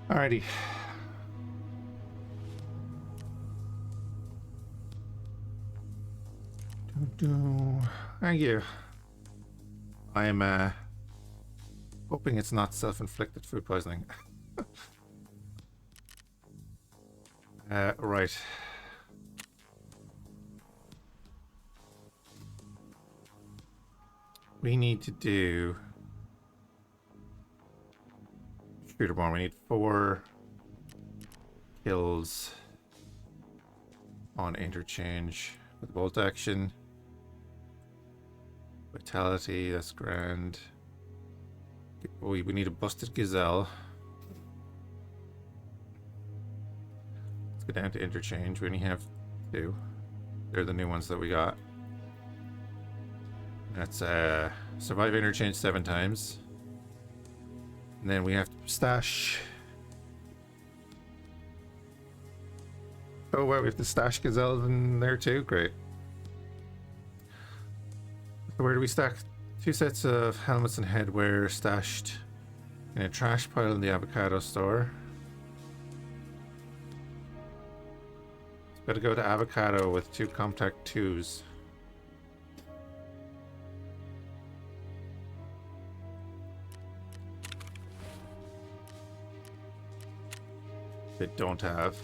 Alrighty. Thank you. I am hoping it's not self-inflicted food poisoning. Right. We need to do shooterborn. We need 4 kills on interchange with bolt action. Vitality, that's grand. We need a busted gazelle. Let's go down to interchange. We only have 2. They're the new ones that we got. That's survive interchange 7 times. And then we have to stash. Oh wow, we have to stash gazelles in there too. Great. So where do we stack? 2 sets of helmets and headwear stashed in a trash pile in the avocado store. Gotta go to avocado with 2 compact 2s. They don't have.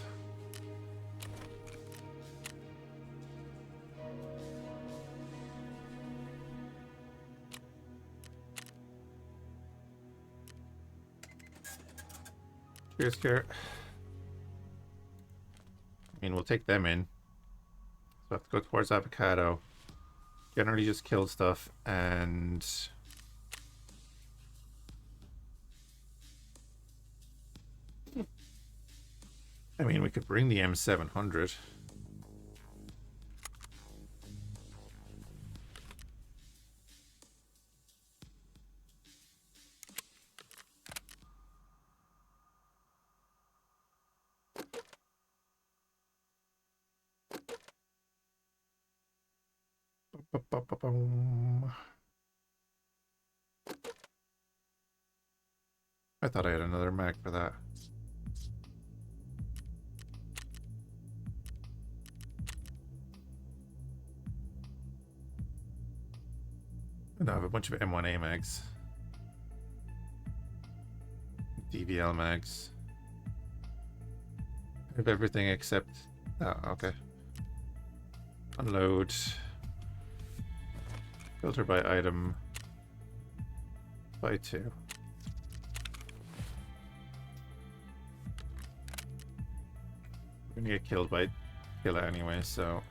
Cheers, Garrett. I mean, we'll take them in. So I have to go towards avocado. Generally just kill stuff and... I mean, we could bring the M700. I thought I had another mag for that. No, I have a bunch of M1A mags. DVL mags. I have everything except... Oh, okay. Unload. Filter by item. By 2. We're gonna get killed by killer anyway, so...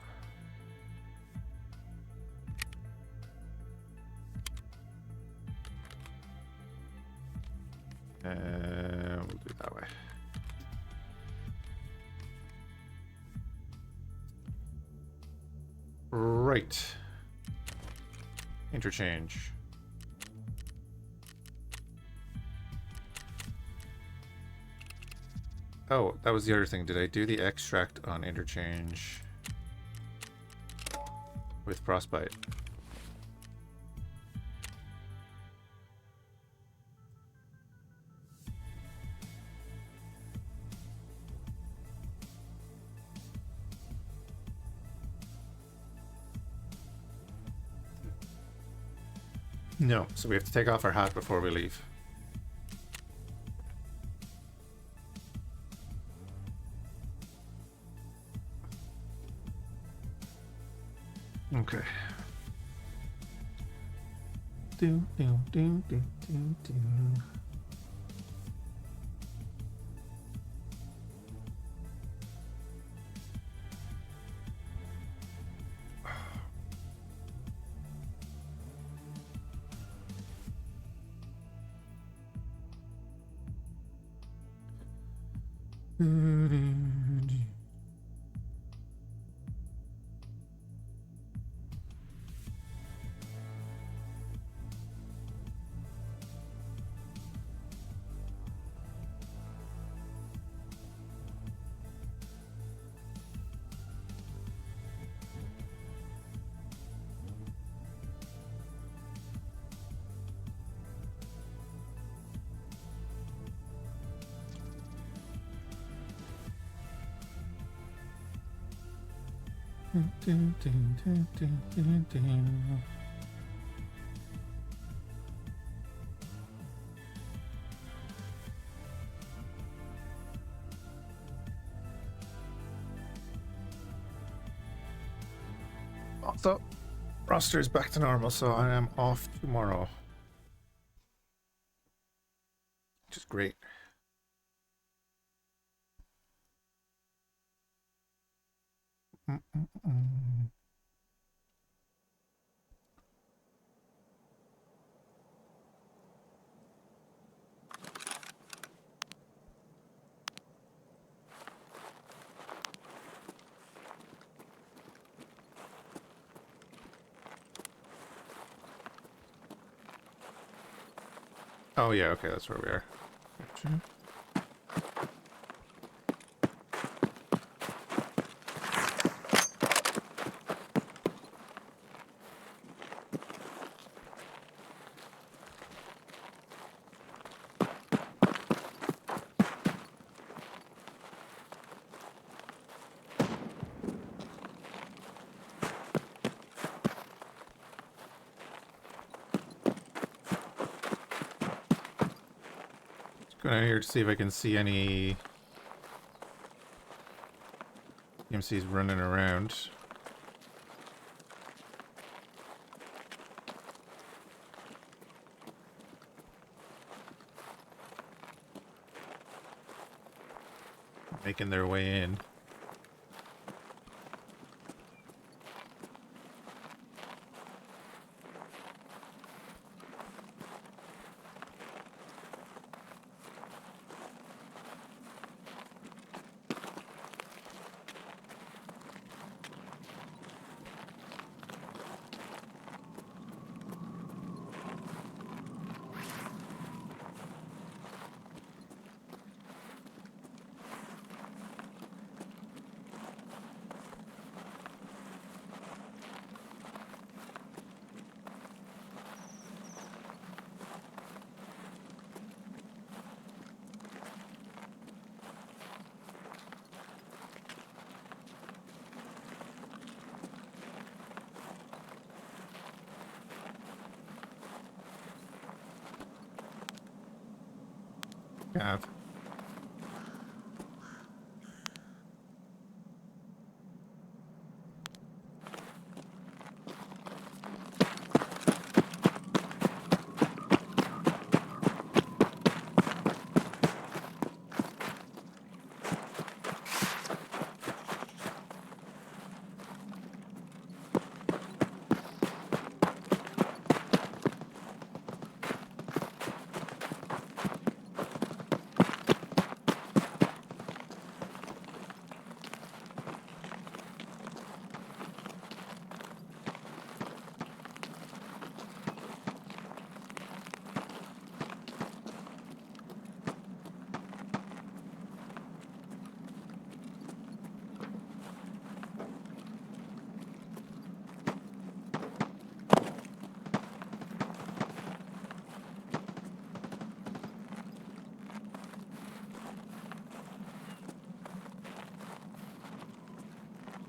we'll do it that way. Right. Interchange. Oh, that was the other thing. Did I do the extract on interchange with frostbite? No, so we have to take off our hat before we leave. Okay. Do do do do do do. Also, roster is back to normal, so I am off tomorrow, which is great. Oh yeah, okay, that's where we are. Gotcha. Going out here to see if I can see any EMCs running around. Making their way in. God.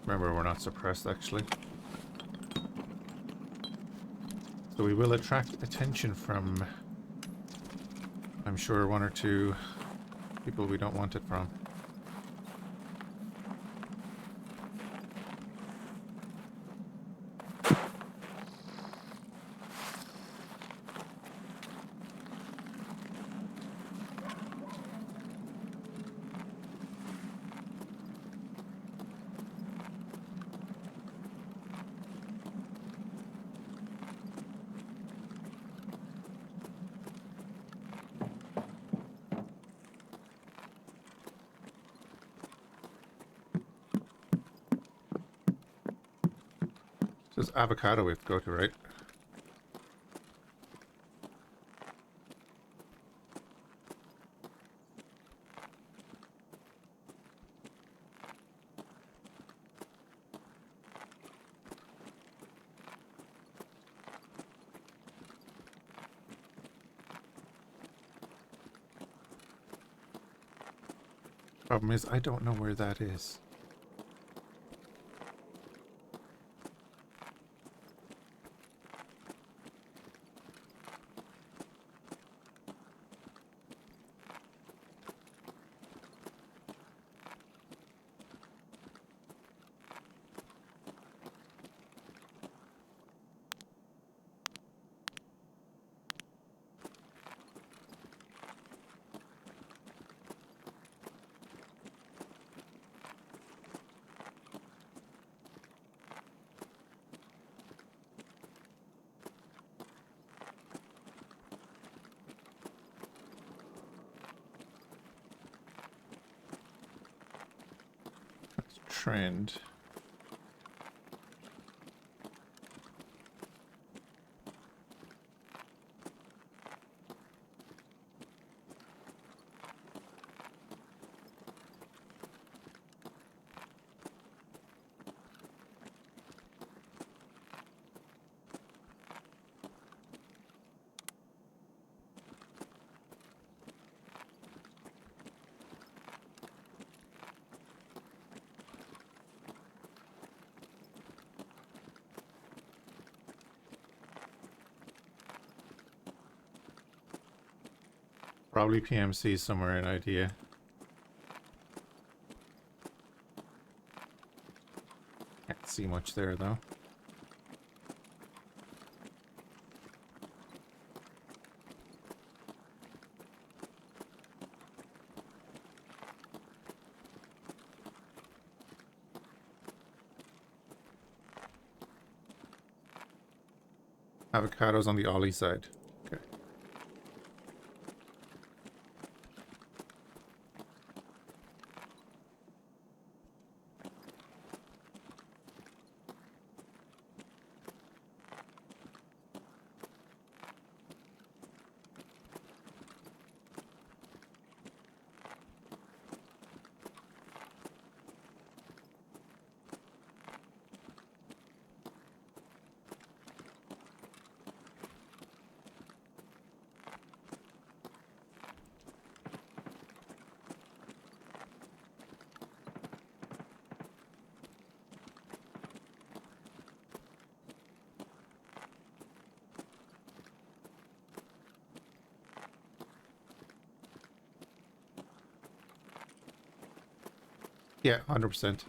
Remember, we're not suppressed, actually. So we will attract attention from, I'm sure, one or two people we don't want it from. This is avocado we have to go to, right? Problem is, I don't know where that is. trend. Probably PMC somewhere in idea. Can't see much there though. Avocados on the ollie side. Okay. Yeah, 100%.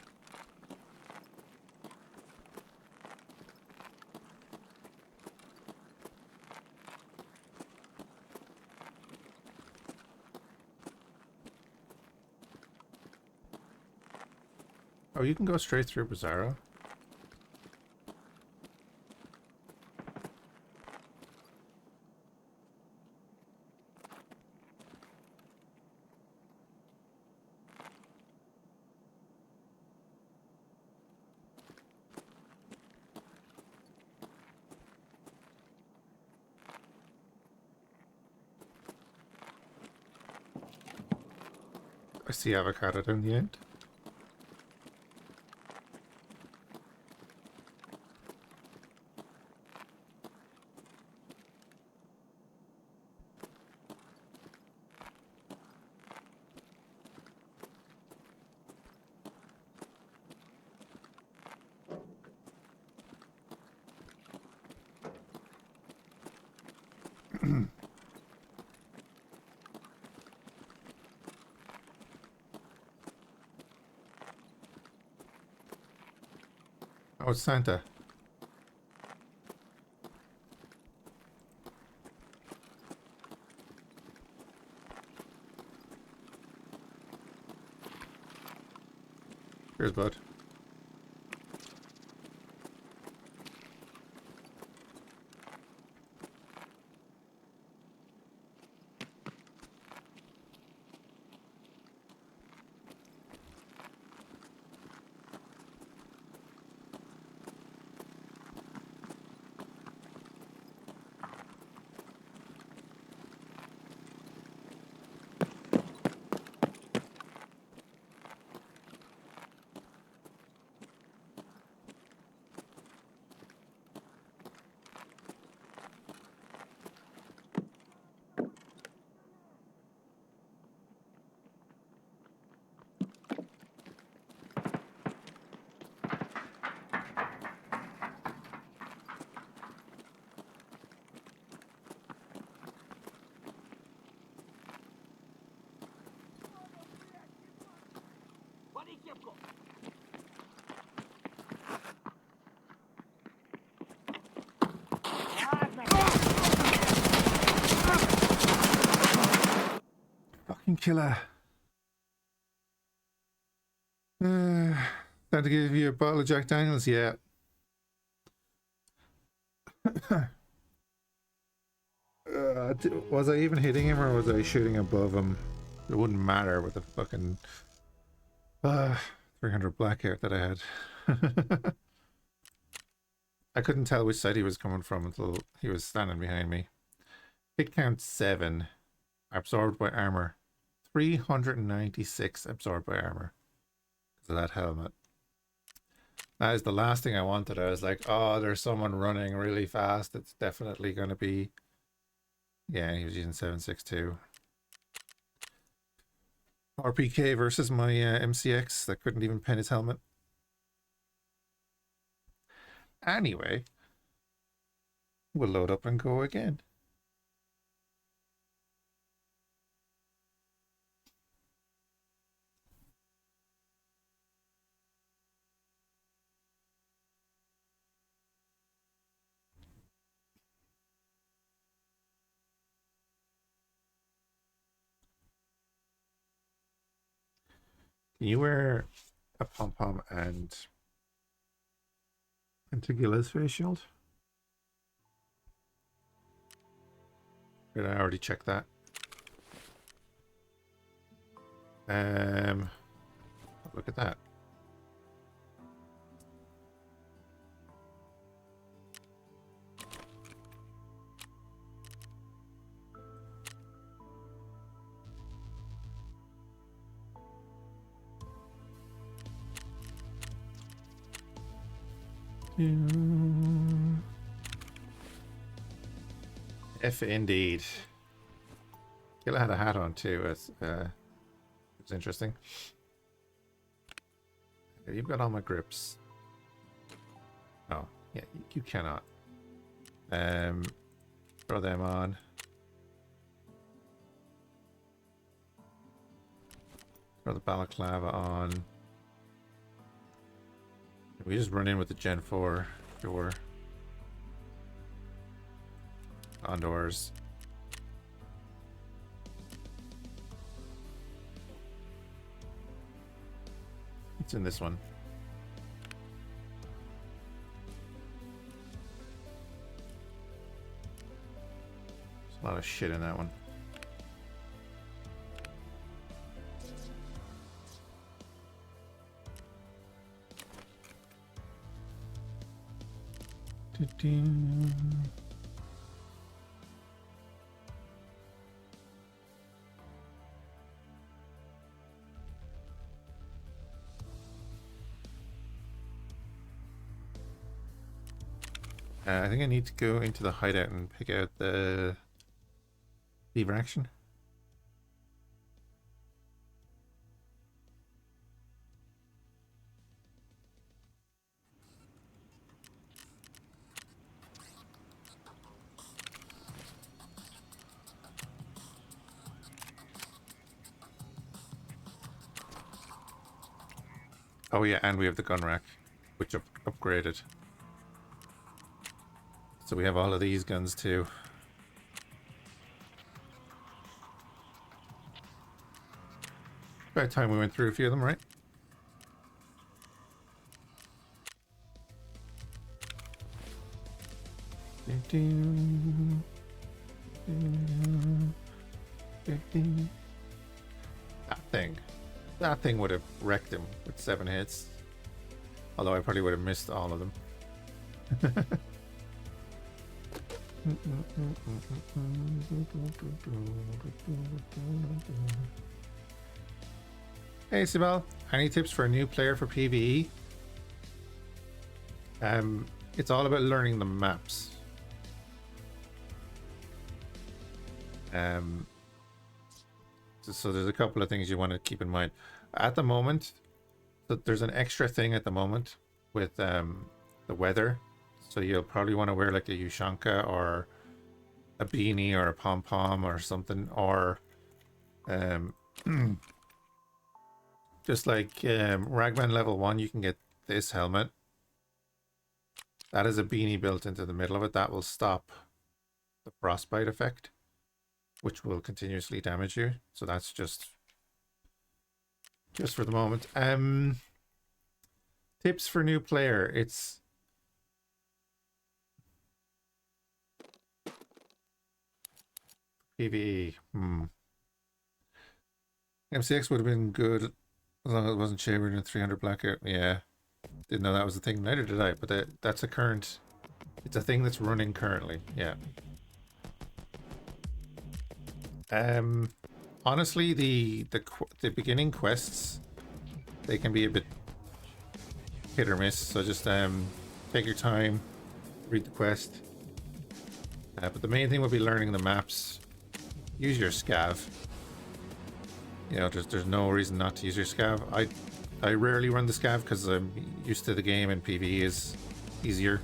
Oh, you can go straight through Bizarro. I see avocado down the end. Oh, it's Santa. Here's Bud. Fucking killer. Time to give you a bottle of Jack Daniels? Yeah. Was I even hitting him or was I shooting above him? It wouldn't matter with the fucking 300 blackout that I had. I couldn't tell which side he was coming from until he was standing behind me. Hit count 7. Absorbed by armor. 396 absorbed by armor. Because of that helmet. That is the last thing I wanted. I was like, oh, there's someone running really fast. It's definitely going to be... Yeah, he was using 7.62. RPK versus my MCX that couldn't even pen his helmet. Anyway, we'll load up and go again. Can you wear a pom-pom and Antigila's face shield? Did I already check that? Look at that. F indeed. Killa had a hat on too. It's interesting. You've got all my grips. Oh, yeah, you cannot. Throw them on. Throw the balaclava on. We just run in with the Gen 4 door. On doors. It's in this one. There's a lot of shit in that one. I think I need to go into the hideout and pick out the lever action. Oh yeah, and we have the gun rack, which upgraded. So we have all of these guns too. About time we went through a few of them, right? That thing would have wrecked him with 7 hits. Although I probably would have missed all of them. Hey Sibel, any tips for a new player for PVE? It's all about learning the maps. So there's a couple of things you want to keep in mind. At the moment, there's an extra thing at the moment with the weather. So you'll probably want to wear like a Ushanka or a beanie or a pom-pom or something. Or just like Ragman level 1, you can get this helmet. That is a beanie built into the middle of it. That will stop the frostbite effect, which will continuously damage you. So that's just for the moment. Tips for new player. It's PVE. MCX would have been good As long as it wasn't shavered in 300 blackout. Yeah. Didn't know that was a thing. Neither did I, but that's a current... It's a thing that's running currently. Yeah. Honestly, the beginning quests, they can be a bit hit or miss. So just take your time, read the quest. But the main thing will be learning the maps. Use your scav. You know, there's no reason not to use your scav. I rarely run the scav because I'm used to the game and PvE is easier.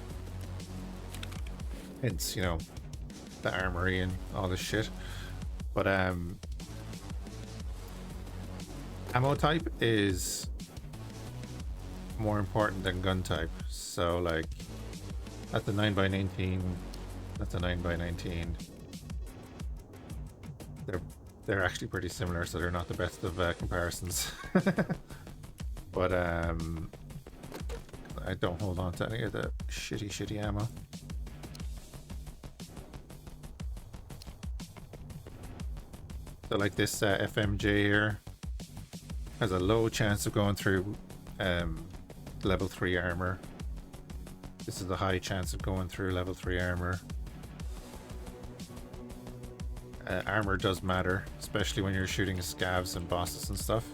Hence, you know, the armory and all this shit. But ammo type is more important than gun type. So like at the 9x19, that's a 9x19. They're actually pretty similar, so they're not the best of comparisons. But I don't hold on to any of the shitty ammo. So like this FMJ here has a low chance of going through level 3 armor. This is a high chance of going through level 3 armor. Armor does matter, especially when you're shooting scavs and bosses and stuff.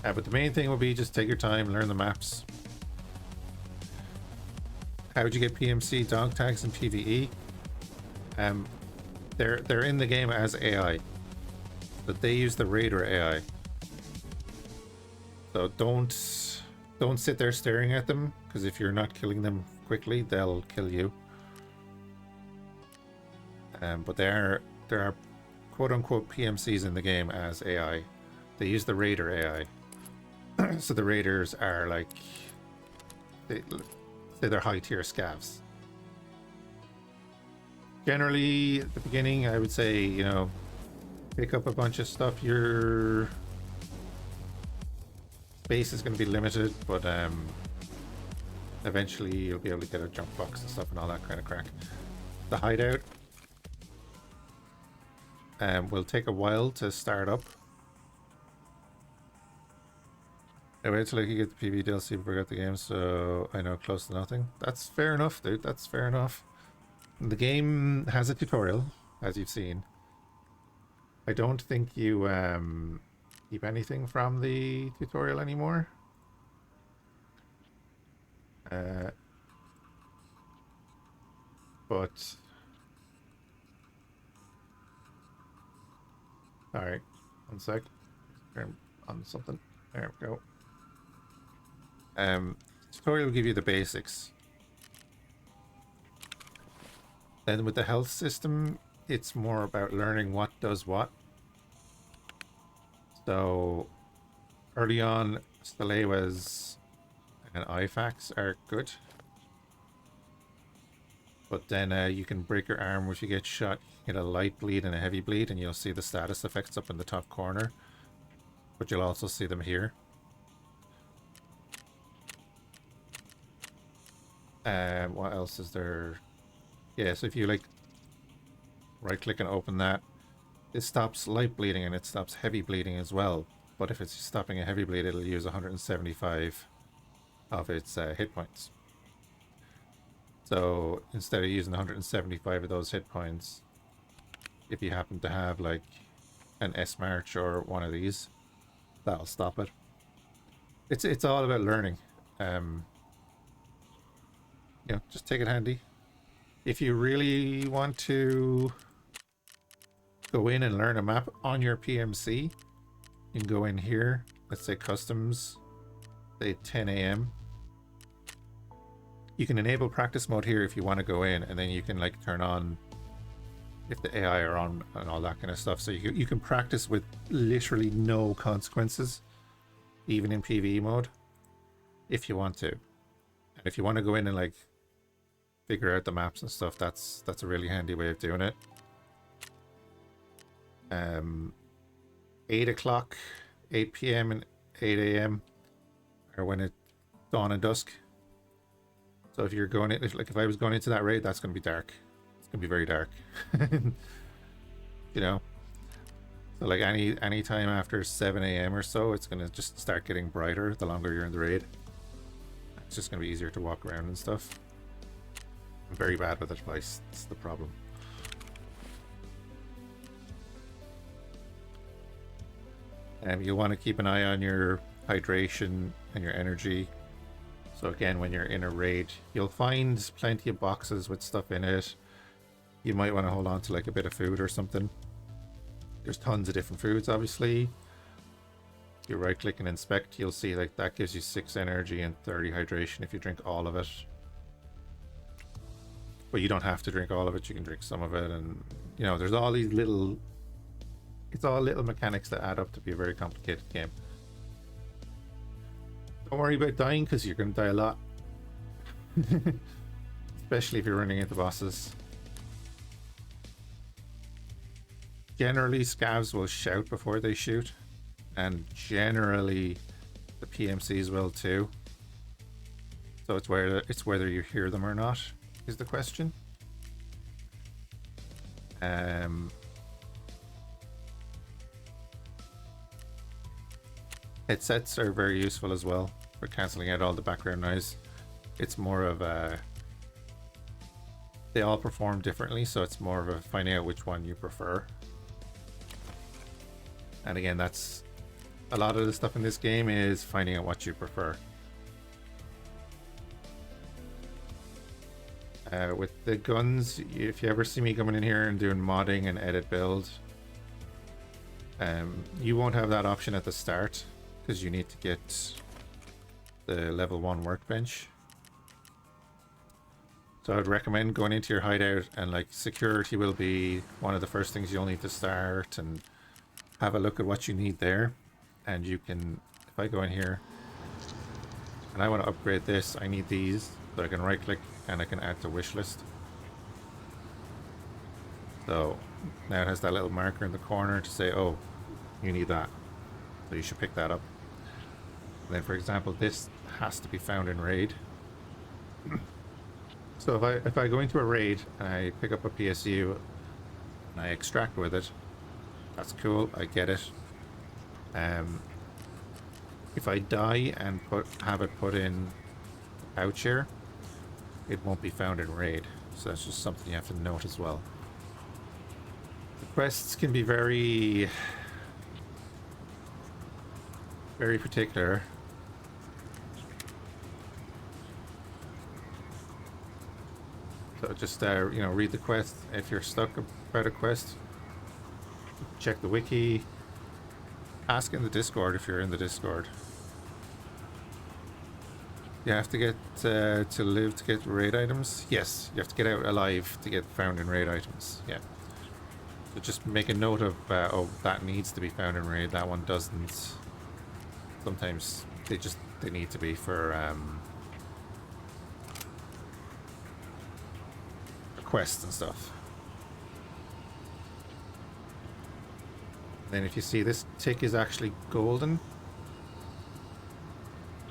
But the main thing will be just take your time, learn the maps. How would you get PMC dog tags in PvE? They're in the game as AI, but they use the Raider AI. So don't sit there staring at them, because if you're not killing them quickly, they'll kill you. But there are quote unquote PMCs in the game as AI. They use the Raider AI. So the Raiders are like, they're high tier scavs. Generally, at the beginning, I would say, you know, pick up a bunch of stuff. Your space is going to be limited, but eventually you'll be able to get a jump box and stuff and all that kind of crack. The hideout will take a while to start up. I wait till I can get the PvE DLC before I got the game, so I know close to nothing. That's fair enough, dude. That's fair enough. The game has a tutorial, as you've seen. I don't think you keep anything from the tutorial anymore. But all right, one sec. Turn on something. There we go. Tutorial will give you the basics. Then with the health system, it's more about learning what does what. So early on, Stalewas and Phiachs are good. But then you can break your arm if you get shot. You get a light bleed and a heavy bleed, and you'll see the status effects up in the top corner. But you'll also see them here. What else is there? Yeah, so if you like right click and open that, it stops light bleeding and it stops heavy bleeding as well. But if it's stopping a heavy bleed, it'll use 175 of its hit points. So instead of using 175 of those hit points, if you happen to have like an S March or one of these, that'll stop it. It's all about learning. You know, just take it handy. If you really want to go in and learn a map on your PMC, you can go in here, let's say customs, say 10 a.m. You can enable practice mode here if you want to go in, and then you can like turn on if the AI are on and all that kind of stuff. So you can practice with literally no consequences, even in PvE mode, if you want to. And if you want to go in and like figure out the maps and stuff, that's a really handy way of doing it. 8 o'clock, 8 p.m. and 8 a.m. are when it's dawn and dusk. So if you're going in, if I was going into that raid, that's going to be dark. It's going to be very dark. You know? So like any time after 7 a.m. or so, it's gonna just start getting brighter the longer you're in the raid. It's just gonna be easier to walk around and stuff. I'm very bad with it, place. That's the problem. You'll want to keep an eye on your hydration and your energy. So again, when you're in a raid, you'll find plenty of boxes with stuff in it. You might want to hold on to like a bit of food or something. There's tons of different foods, obviously. If you right click and inspect, you'll see like that gives you 6 energy and 30 hydration if you drink all of it. But you don't have to drink all of it, you can drink some of it, and you know, there's all these little, it's all little mechanics that add up to be a very complicated game. Don't worry about dying, because you're going to die a lot. Especially if you're running into bosses. Generally, scavs will shout before they shoot, and generally the PMCs will too. So it's whether you hear them or not is the question. Headsets are very useful as well for cancelling out all the background noise. It's more of a, they all perform differently, so it's more of a finding out which one you prefer. And again, that's a lot of the stuff in this game is finding out what you prefer. With the guns, if you ever see me coming in here and doing modding and edit build, you won't have that option at the start because you need to get the level 1 workbench. So I'd recommend going into your hideout, and like security will be one of the first things you'll need to start, and have a look at what you need there. And you can, if I go in here and I want to upgrade this, I need these, so I can right click and I can add to wish list. So now it has that little marker in the corner to say, oh, you need that, so you should pick that up. And then for example, this has to be found in raid. So if I go into a raid and I pick up a PSU and I extract with it, that's cool, I get it. If I die and have it put in pouch here, it won't be found in raid. So that's just something you have to note as well. The quests can be very particular. So just you know, read the quest. If you're stuck about a quest, check the wiki. Ask in the Discord if you're in the Discord. You have to get to live to get raid items. Yes, you have to get out alive to get found in raid items. Yeah. So just make a note of oh, that needs to be found in raid. That one doesn't. Sometimes they need to be for quests and stuff. Then if you see this tick is actually golden.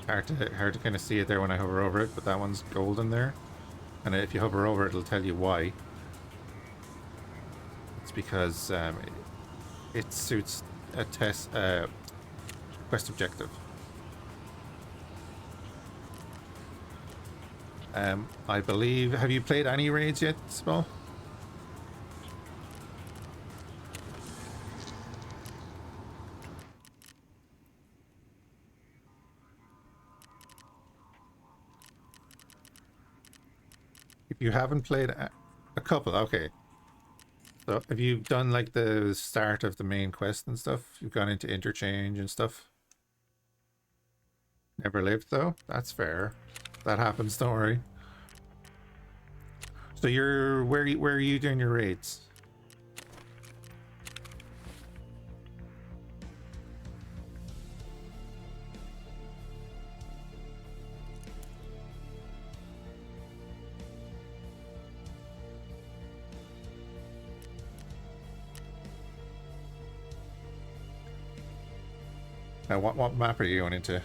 Hard to kind of see it there when I hover over it, but that one's golden there. And if you hover over it, it'll tell you why. It's because it suits a quest objective. I believe, have you played any raids yet, Small? If you haven't played a couple, okay. So have you done like the start of the main quest and stuff? You've gone into interchange and stuff? Never lived though? That's fair. That happens, don't worry. So you're where are you doing your raids? Now what map are you going into?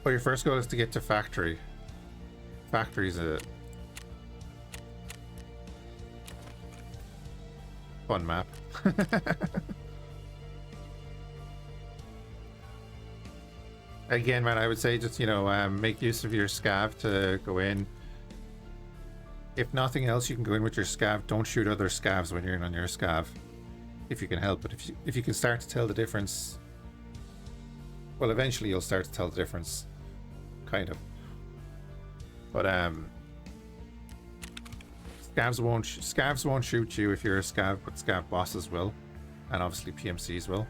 Well, your first goal is to get to factory. Factory's Fun map. Again, man, I would say just, you know, make use of your scav to go in. If nothing else, you can go in with your scav. Don't shoot other scavs when you're in on your scav, if you can help it. If you can start to tell the difference, well, eventually you'll start to tell the difference, kind of. But scavs won't shoot you if you're a scav, but scav bosses will, and obviously PMCs will.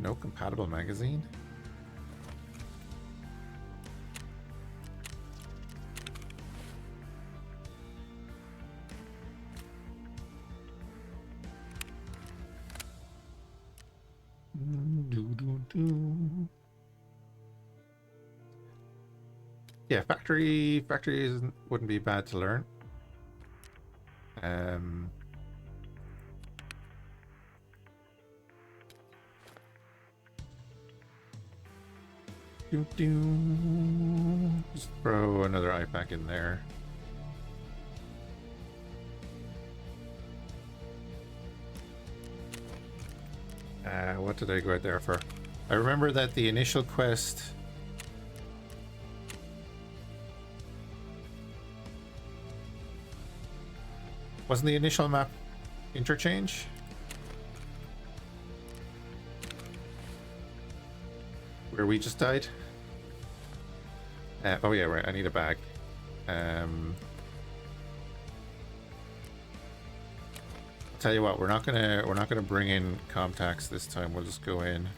No compatible magazine. Yeah, factory wouldn't be bad to learn. Just throw another eye pack in there. What did I go out there for? I remember that the initial quest... Wasn't the initial map interchange? Where we just died? Oh yeah, right, I need a bag. I'll tell you what, we're not gonna bring in Comtax this time. We'll just go in.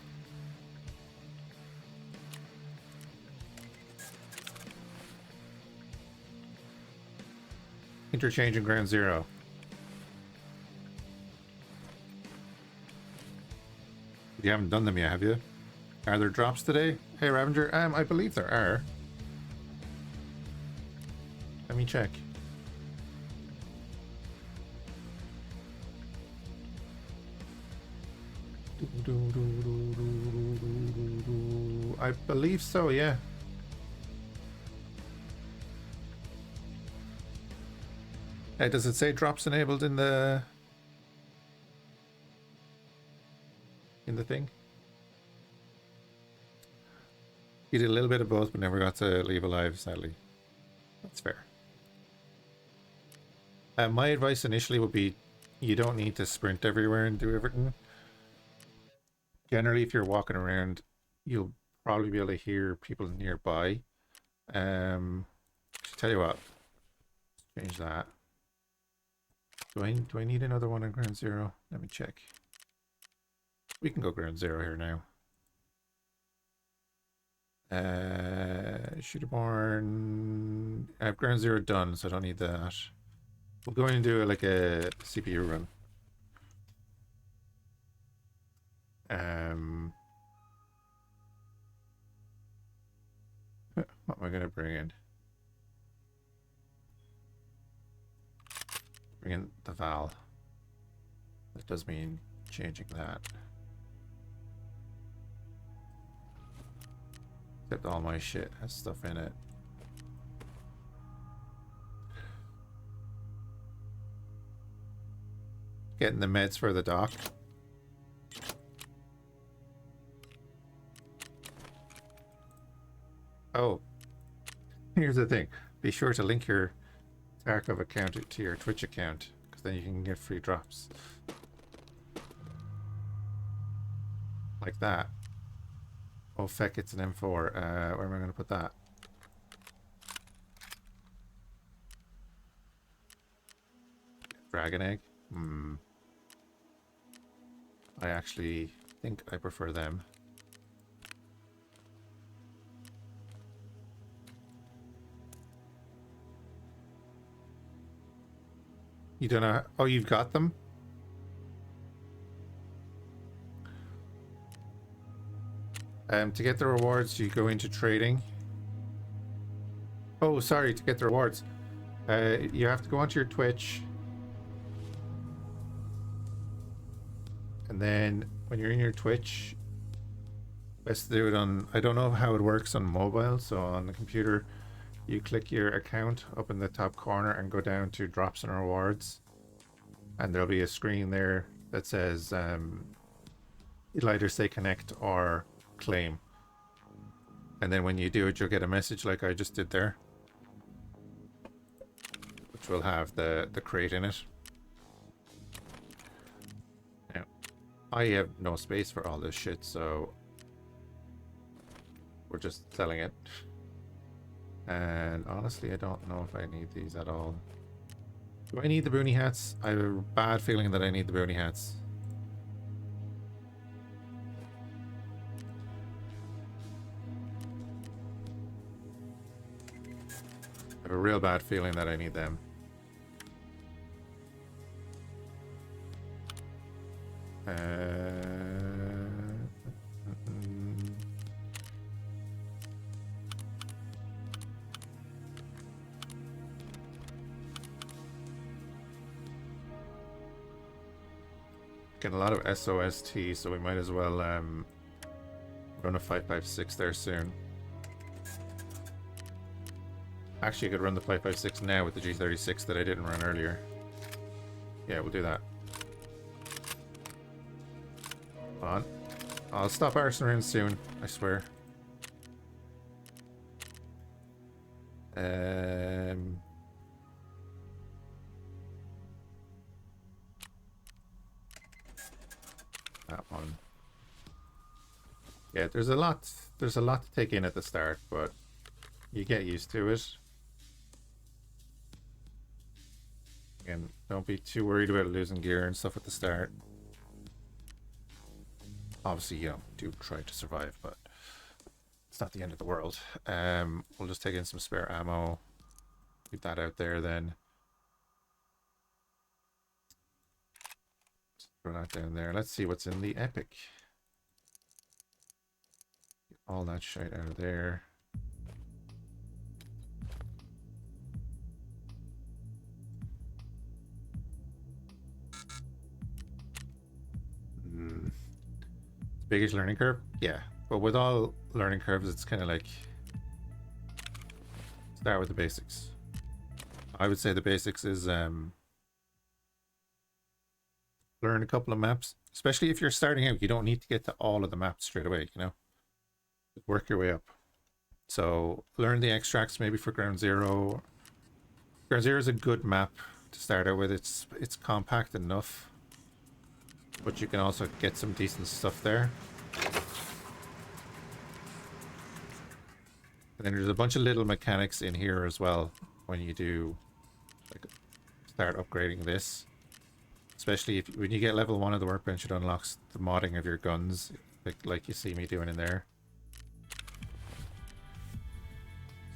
Interchange in Ground Zero. You haven't done them yet, have you? Are there drops today? Hey, Ravenger. I believe there are. Let me check. I believe so, yeah. Does it say drops enabled in the thing? You did a little bit of both, but never got to leave alive, sadly. That's fair. My advice initially would be, you don't need to sprint everywhere and do everything. Generally, if you're walking around, you'll probably be able to hear people nearby. Tell you what, change that. Do I need another one on Ground Zero? Let me check. We can go Ground Zero here now. Shooterborn. I have Ground Zero done, so I don't need that. We'll go in and do like a CPU run. What am I gonna bring in? Bring in the Val. That does mean changing that. Except all my shit has stuff in it. Getting the meds for the doc. Oh, here's the thing. Be sure to link your Tarkov account to your Twitch account, because then you can get free drops. Like that. Oh, feck, it's an M4. Where am I going to put that? Dragon egg? I actually think I prefer them. You don't know? Oh, you've got them? To get the rewards, you go into trading. Oh, sorry, to get the rewards. You have to go onto your Twitch. And then when you're in your Twitch, best to do it on, I don't know how it works on mobile, so on the computer, you click your account up in the top corner and go down to drops and rewards, and there'll be a screen there that says it'll either say connect or claim, and then when you do it you'll get a message like I just did there, which will have the crate in it. Now I have no space for all this shit, so we're just selling it. And honestly, I don't know if I need these at all. Do I need the boonie hats? I have a bad feeling that I need the boonie hats. I have a real bad feeling that I need them. Getting a lot of SOST, so we might as well run a 5.56 there soon. Actually, I could run the 5.56 now with the G36 that I didn't run earlier. Yeah, we'll do that. On. I'll stop arsing around soon, I swear. That one. Yeah, there's a lot to take in at the start, but you get used to it. Again, don't be too worried about losing gear and stuff at the start. Obviously, you know, do try to survive, but it's not the end of the world. We'll just take in some spare ammo. Keep that out there then. Throw that down there. Let's see what's in the epic. Get all that shit out of there. Biggest learning curve? Yeah. But with all learning curves, it's kind of like start with the basics. I would say the basics is learn a couple of maps. Especially if you're starting out, you don't need to get to all of the maps straight away, you know? Work your way up. So learn the extracts maybe for Ground Zero. Ground Zero is a good map to start out with. It's compact enough, but you can also get some decent stuff there. And then there's a bunch of little mechanics in here as well when you do like start upgrading this. Especially if when you get level 1 of the workbench, it unlocks the modding of your guns, like you see me doing in there.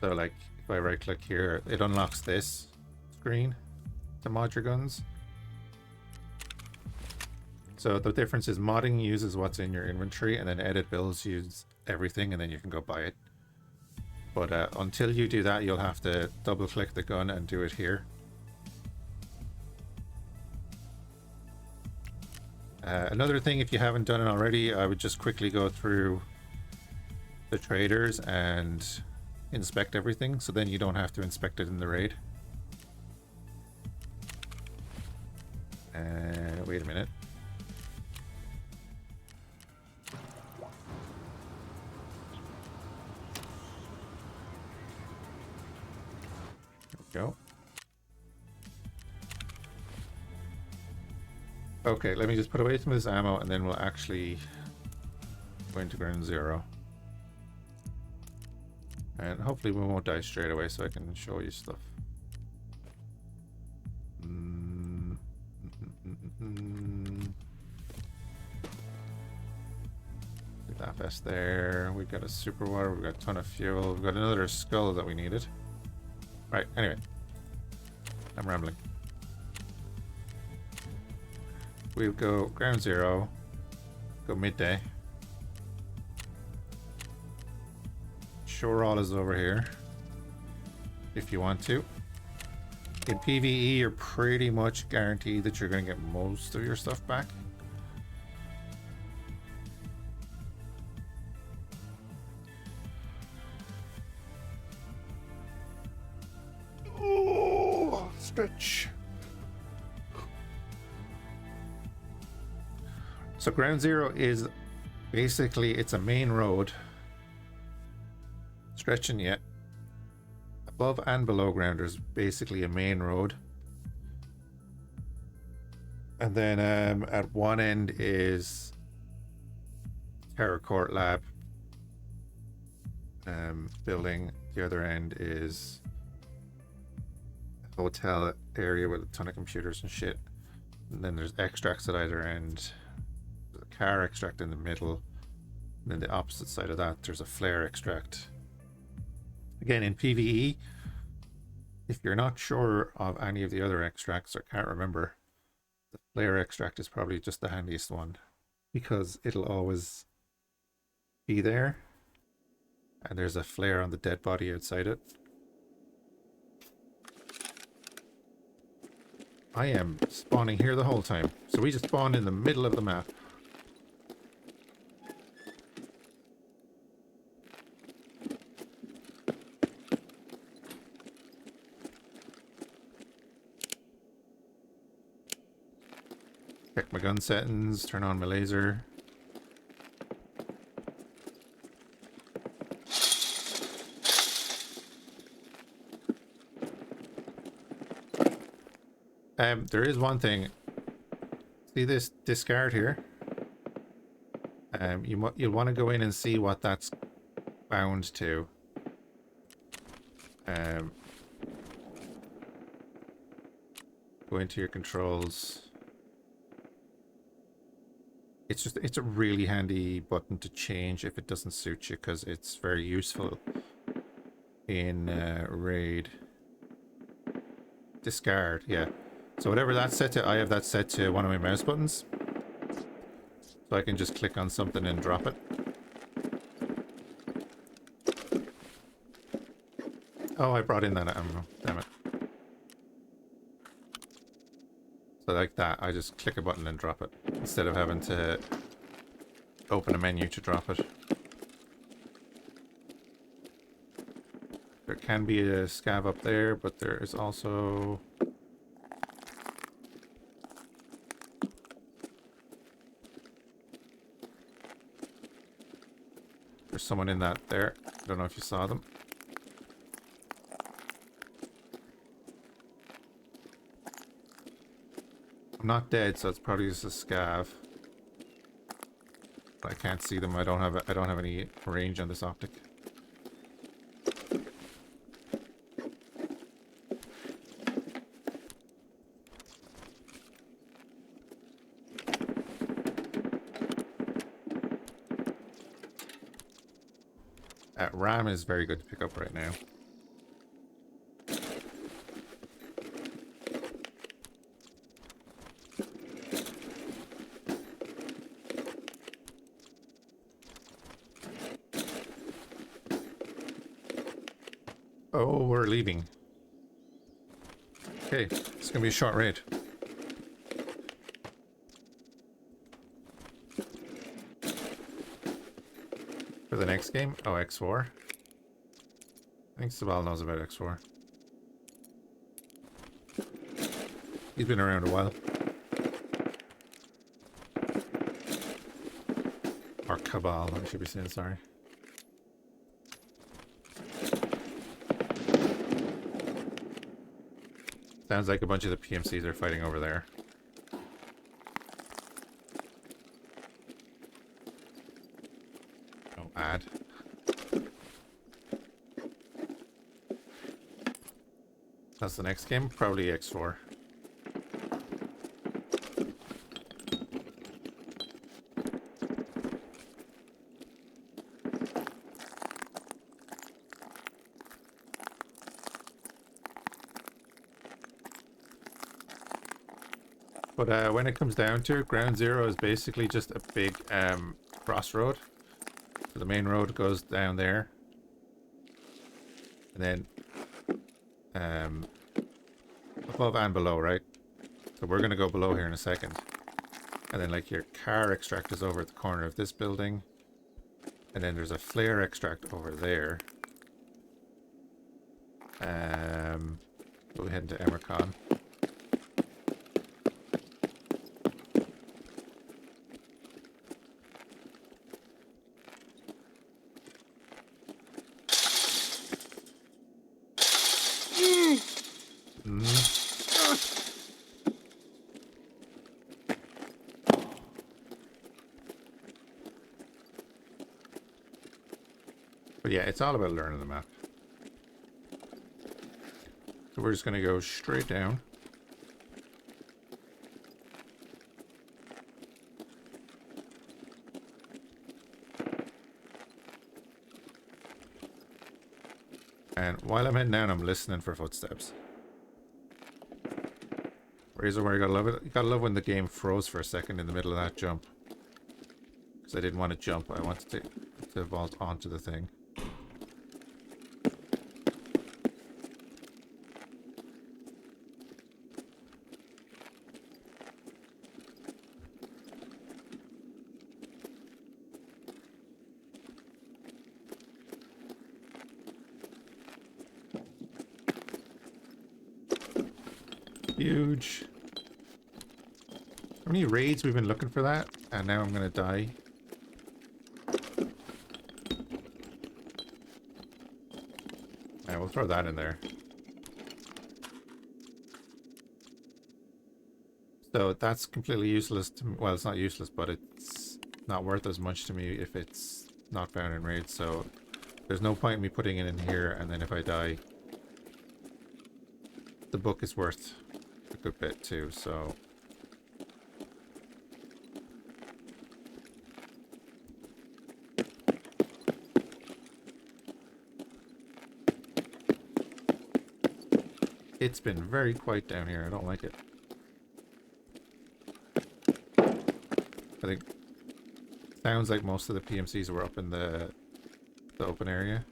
So like if I right click here, it unlocks this screen to mod your guns. So the difference is modding uses what's in your inventory, and then edit builds use everything, and then you can go buy it. But until you do that, you'll have to double click the gun and do it here. Another thing, if you haven't done it already, I would just quickly go through the traders and inspect everything, so then you don't have to inspect it in the raid. Wait a minute. Go. Okay, let me just put away some of this ammo and then we'll actually go into Ground Zero. And hopefully we won't die straight away so I can show you stuff. Leave that vest there. We've got a super water, we've got a ton of fuel, we've got another skull that we needed. Right, anyway. I'm rambling. We'll go Ground Zero, go midday. Shore all is over here, if you want to. In PVE, you're pretty much guaranteed that you're going to get most of your stuff back. Stretch. So Ground Zero is basically, it's a main road. Stretching yet. Above and below ground is basically a main road. And then at one end is Terror Court Lab building. The other end is a hotel area with a ton of computers and shit. And then there's extracts at either end. There's a car extract in the middle. And then the opposite side of that, there's a flare extract. Again, in PVE, if you're not sure of any of the other extracts or can't remember, the flare extract is probably just the handiest one because it'll always be there. And there's a flare on the dead body outside it. I am spawning here the whole time. So we just spawned in the middle of the map. Check my gun settings, turn on my laser. There is one thing. See this discard here? You'll want to go in and see what that's bound to. Go into your controls. It's a really handy button to change if it doesn't suit you, because it's very useful in raid. Discard, yeah. So whatever that's set to, I have that set to one of my mouse buttons. So I can just click on something and drop it. Oh, I brought in that ammo, damn it. So like that, I just click a button and drop it, instead of having to open a menu to drop it. There can be a scav up there, but there is also... There's someone in that there. I don't know if you saw them. I'm not dead, so it's probably just a scav. But I can't see them. I don't have any range on this optic. RAM is very good to pick up right now. Oh, we're leaving. Okay, it's gonna be a short raid. For the next game? Oh, X4. I think Sabal knows about X4. He's been around a while. Or Cabal, I should be saying, sorry. Sounds like a bunch of the PMCs are fighting over there. Oh, add. That's the next game? Probably X4. But when it comes down to it, Ground Zero is basically just a big crossroad. So the main road goes down there. And then above and below, right? So we're going to go below here in a second. And then like your car extract is over at the corner of this building. And then there's a flare extract over there. We'll head into Emercon. But yeah, it's all about learning the map. So we're just going to go straight down. And while I'm heading down, I'm listening for footsteps. Razor wire, you gotta love it. You gotta love when the game froze for a second in the middle of that jump. Because I didn't want to jump, I wanted to vault onto the thing. Huge. How many raids we've been looking for that? And now I'm gonna die. Yeah, we'll throw that in there. So that's completely useless to me. Well, it's not useless, but it's not worth as much to me if it's not found in raids. So there's no point in me putting it in here, and then if I die, the book is worth a good bit too, so it's been very quiet down here. I don't like it. I think sounds like most of the PMCs were up in the open area.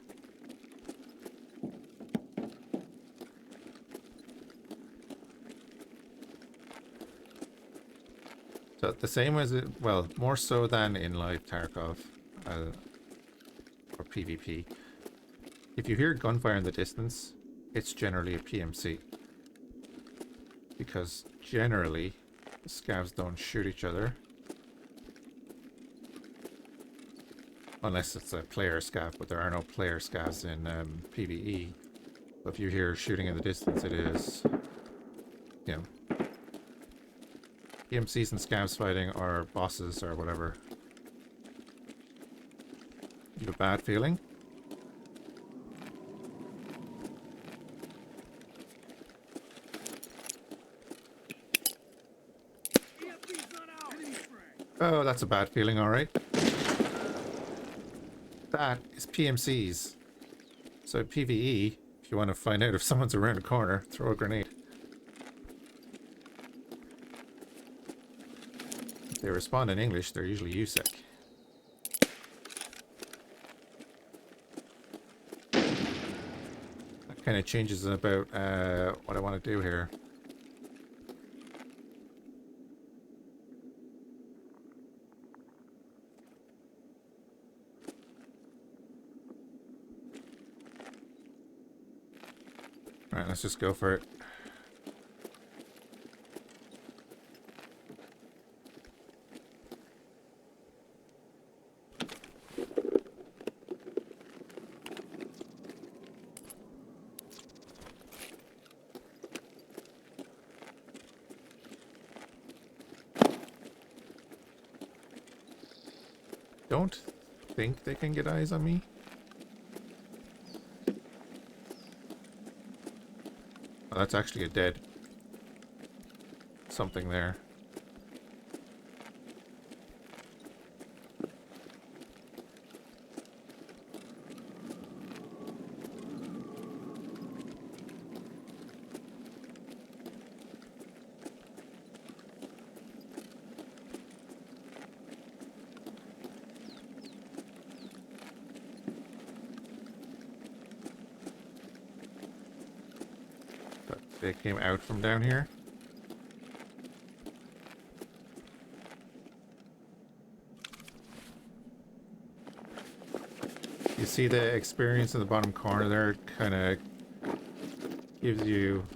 So the same as it, well, more so than in like Tarkov or PvP. If you hear gunfire in the distance, it's generally a PMC. Because generally, the scavs don't shoot each other. Unless it's a player scav, but there are no player scavs in PvE. But if you hear shooting in the distance, it is, you know, PMCs and scavs fighting, or bosses, or whatever. You have a bad feeling? Oh, that's a bad feeling, alright. That is PMCs. So PvE, if you want to find out if someone's around a corner, throw a grenade. If they respond in English, they're usually USEC. That kind of changes about what I want to do here. Alright, let's just go for it. Don't think they can get eyes on me. Oh, that's actually a dead something there. They came out from down here. You see the experience in the bottom corner there? Kind of gives you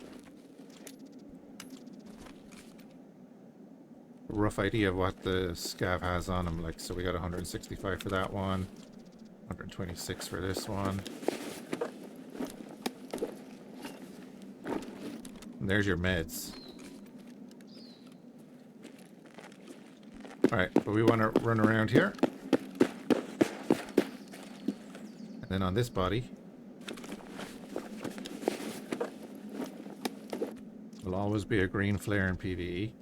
rough idea of what the scav has on him. Like, so we got 165 for that one, 126 for this one. And there's your meds. Alright, but we want to run around here. And then on this body, will always be a green flare in PVE.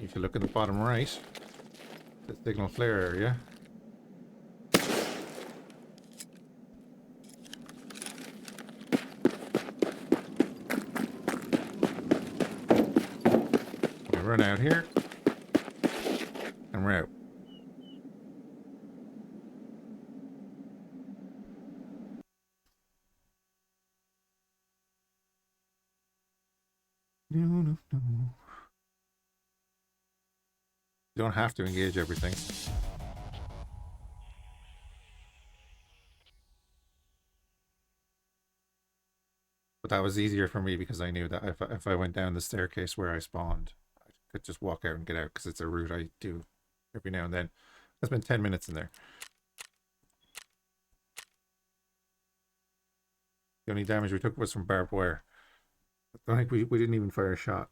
If you look at the bottom right, the signal flare area. We run out here, and we're out. No. You don't have to engage everything. But that was easier for me because I knew that if I went down the staircase where I spawned, I could just walk out and get out because it's a route I do every now and then. I spent 10 minutes in there. The only damage we took was from barbed wire. I don't think we didn't even fire a shot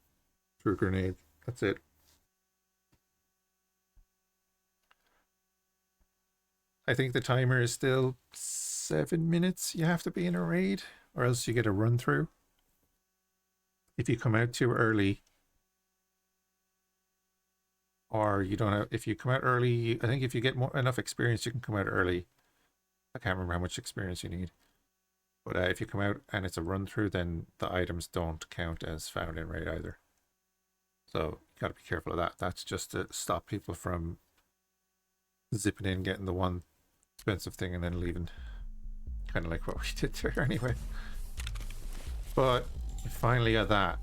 through a grenade. That's it. I think the timer is still 7 minutes you have to be in a raid, or else you get a run through. If you come out too early, or you don't have, if you come out early, I think if you get enough experience, you can come out early. I can't remember how much experience you need. But if you come out and it's a run through, then the items don't count as found in raid either. So you gotta be careful of that. That's just to stop people from zipping in, getting the one expensive thing and then leaving. Kind of like what we did there anyway. But we finally got that.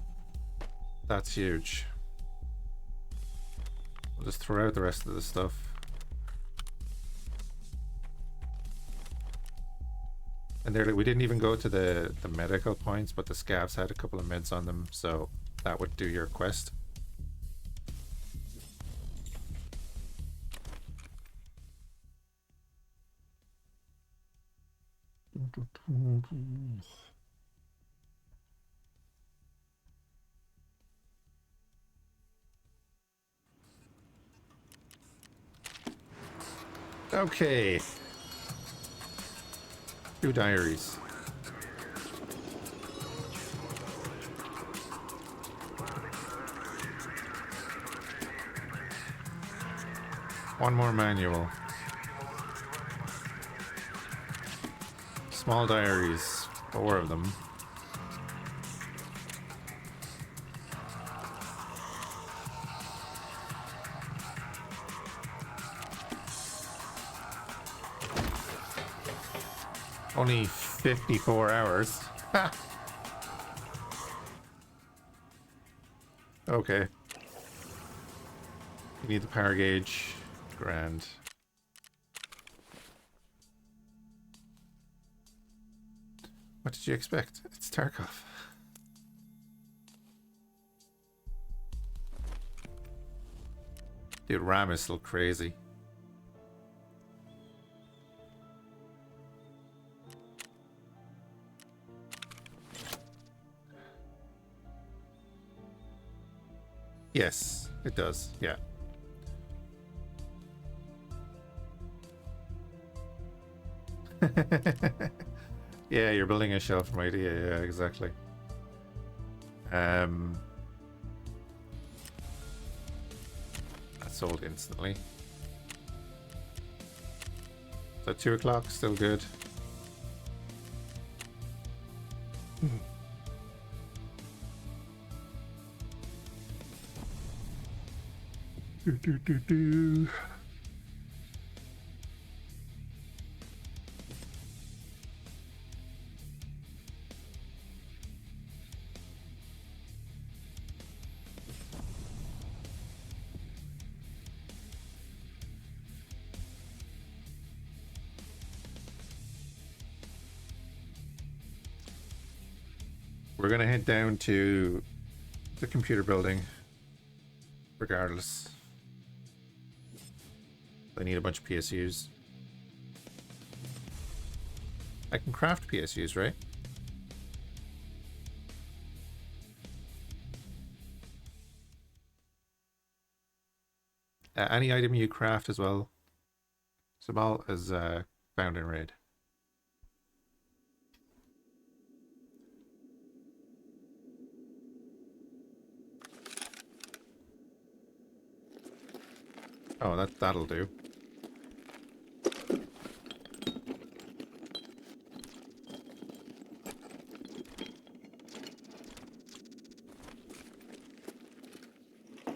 That's huge. We'll just throw out the rest of the stuff. And there, we didn't even go to the medical points, but the scavs had a couple of meds on them, so that would do your quest. Okay. 2 diaries. One more manual. Small diaries. 4 of them. Only 54 hours. Ha! Okay. You need the power gauge. Grand. What did you expect? It's Tarkov. Dude, RAM is still crazy. Yes, it does. Yeah. Yeah, you're building a shell from idea. Yeah, exactly. That sold instantly. So 2 o'clock, still good. Do. We're gonna head down to the computer building. Regardless. I need a bunch of PSUs. I can craft PSUs, right? Any item you craft as well. Sabal is found in raid. Oh, that'll do.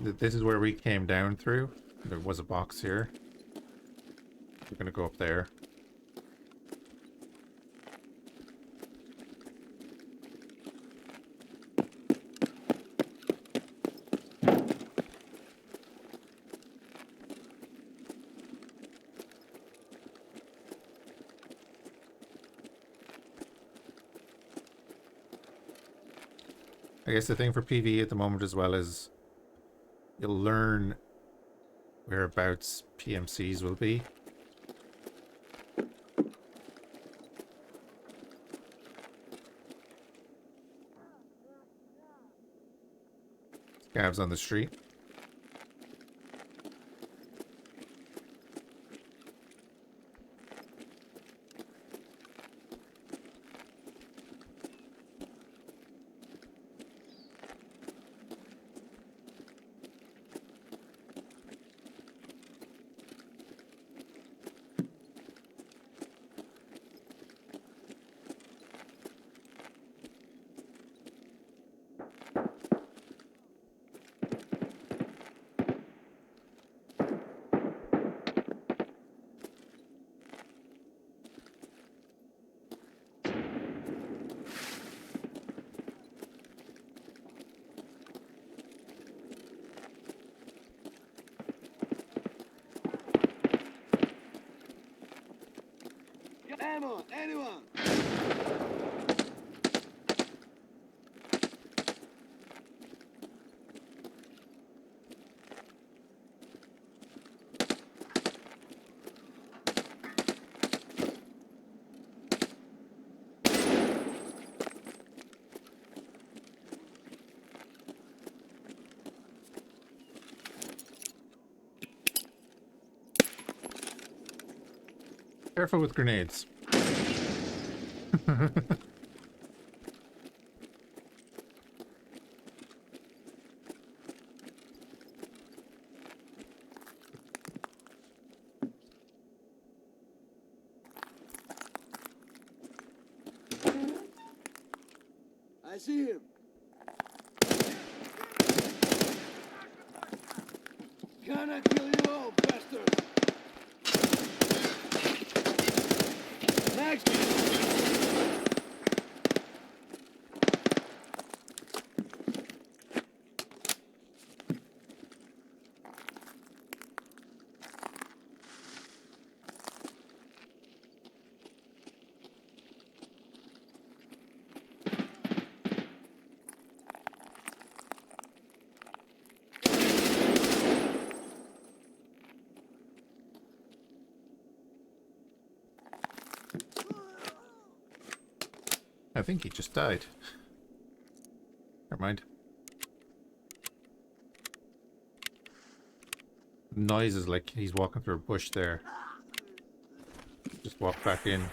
This is where we came down through. There was a box here. We're gonna go up there. I guess the thing for PvE at the moment as well is you'll learn whereabouts PMCs will be. Scavs on the street. Ammo, anyone? Careful with grenades. I see him. Gonna kill you all, bastards! Next! I think he just died. Never mind. The noise is like he's walking through a bush there. Just walk back in.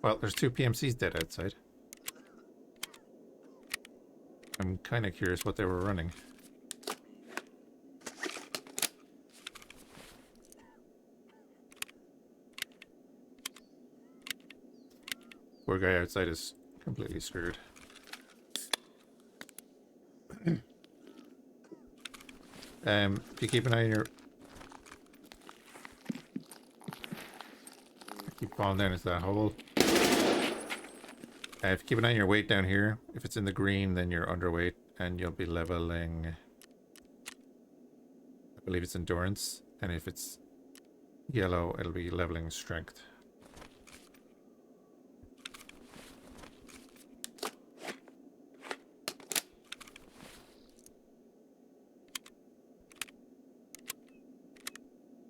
Well, there's two PMCs dead outside. I'm kind of curious what they were running. Poor guy outside is completely screwed. If you keep an eye on your... I keep falling down into that hole. If you keep an eye on your weight down here, if it's in the green, then you're underweight, and you'll be leveling. I believe it's endurance, and if it's yellow, it'll be leveling strength.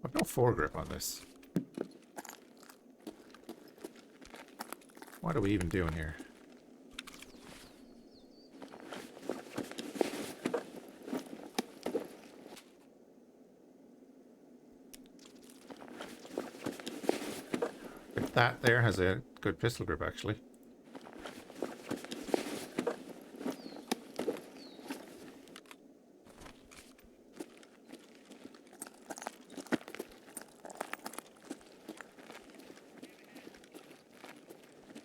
I've no foregrip on this. What are we even doing here? That there has a good pistol grip, actually.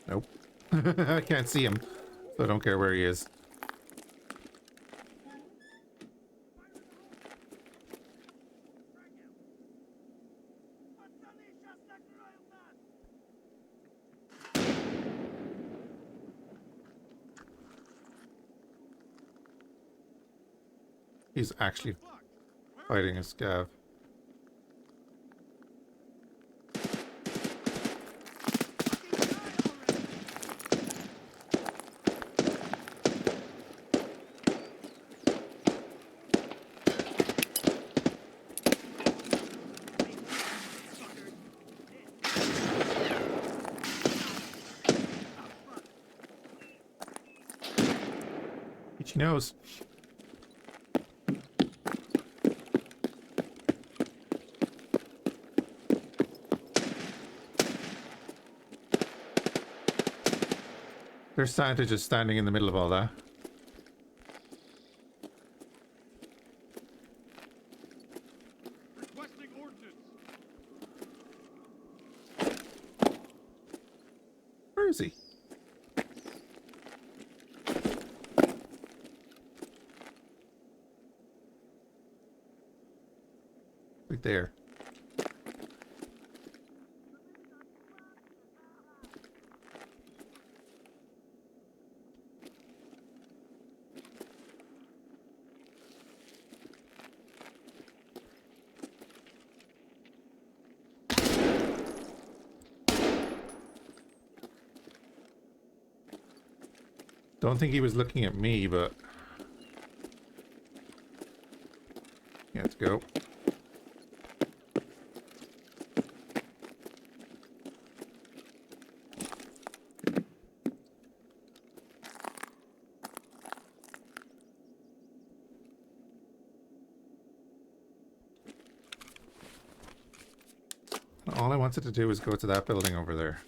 Nope. I can't see him, so I don't care where he is. He's actually fighting a scav. Itchy nose. There's Santa just standing in the middle of all that. Requesting ordnance. Where is he? Right there. Don't think he was looking at me, but yeah, let's go. All I wanted to do was go to that building over there.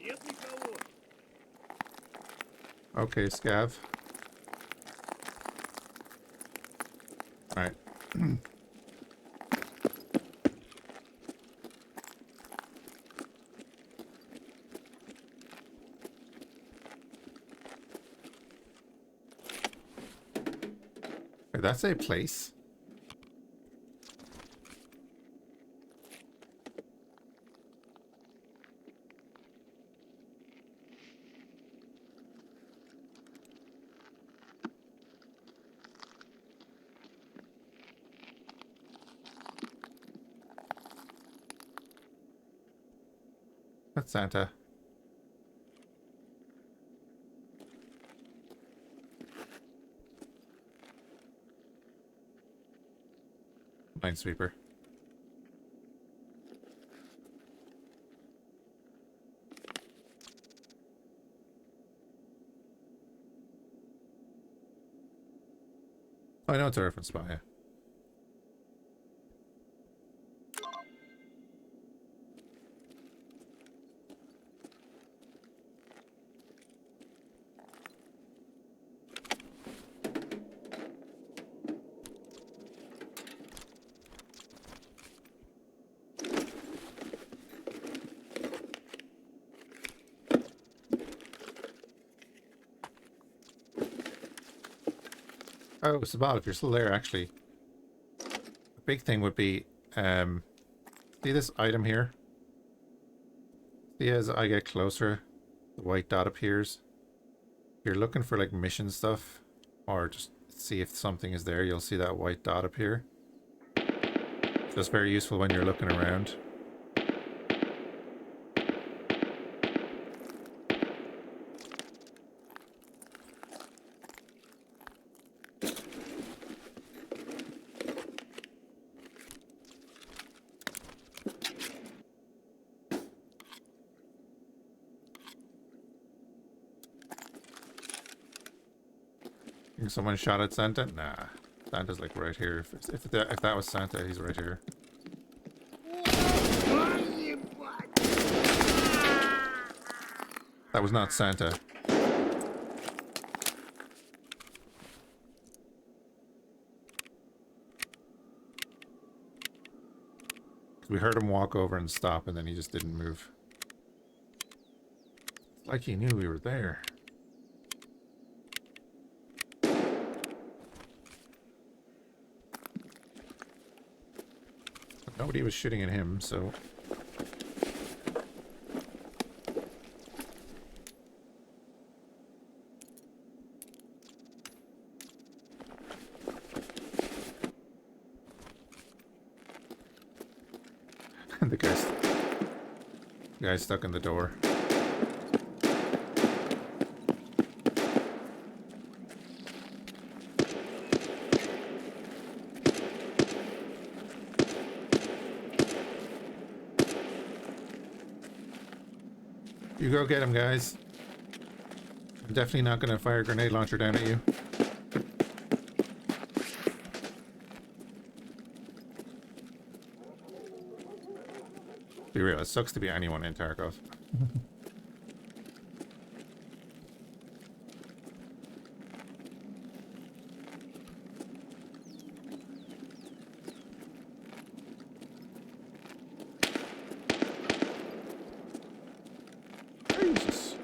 Нет никого. Okay, scav. Alright. Wait, that's a place? That's Santa. Minesweeper. Oh, I know it's a reference spot, yeah. Oh, Sabal, if you're still there, actually, a big thing would be, see this item here? See, as I get closer, the white dot appears. If you're looking for like mission stuff, or just see if something is there, you'll see that white dot appear. So it's very useful when you're looking around. Think someone shot at Santa? Nah. Santa's like right here. If that was Santa, he's right here. That was not Santa. We heard him walk over and stop, and then he just didn't move. It's like he knew we were there. But nobody was shooting at him, so... the guy's stuck in the door. You go get him, guys. I'm definitely not going to fire a grenade launcher down at you. Be real, it sucks to be anyone in Tarkov. Jesus.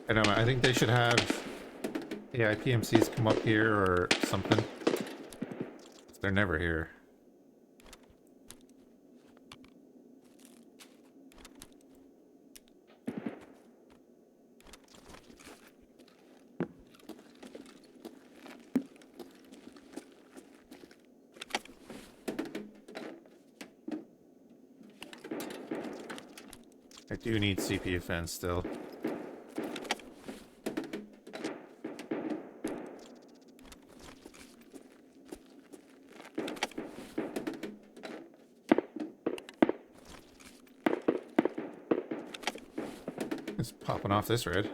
I don't know, I think they should have AI PMCs come up here or something. They're never here. I do need CP defense still. It's popping off this red.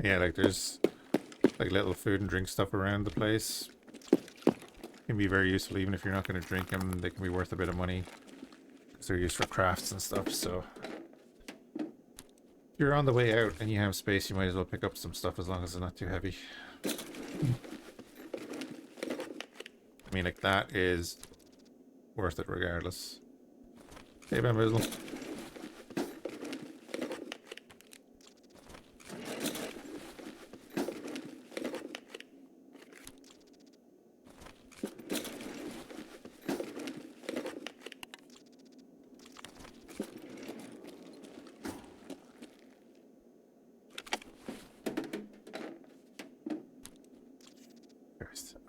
Yeah, like there's like little food and drink stuff around the place. Can be very useful even if you're not going to drink them. They can be worth a bit of money because they're used for crafts and stuff. So if you're on the way out and you have space, you might as well pick up some stuff as long as it's not too heavy. I mean, like that is worth it regardless. Hey, Bamboozle.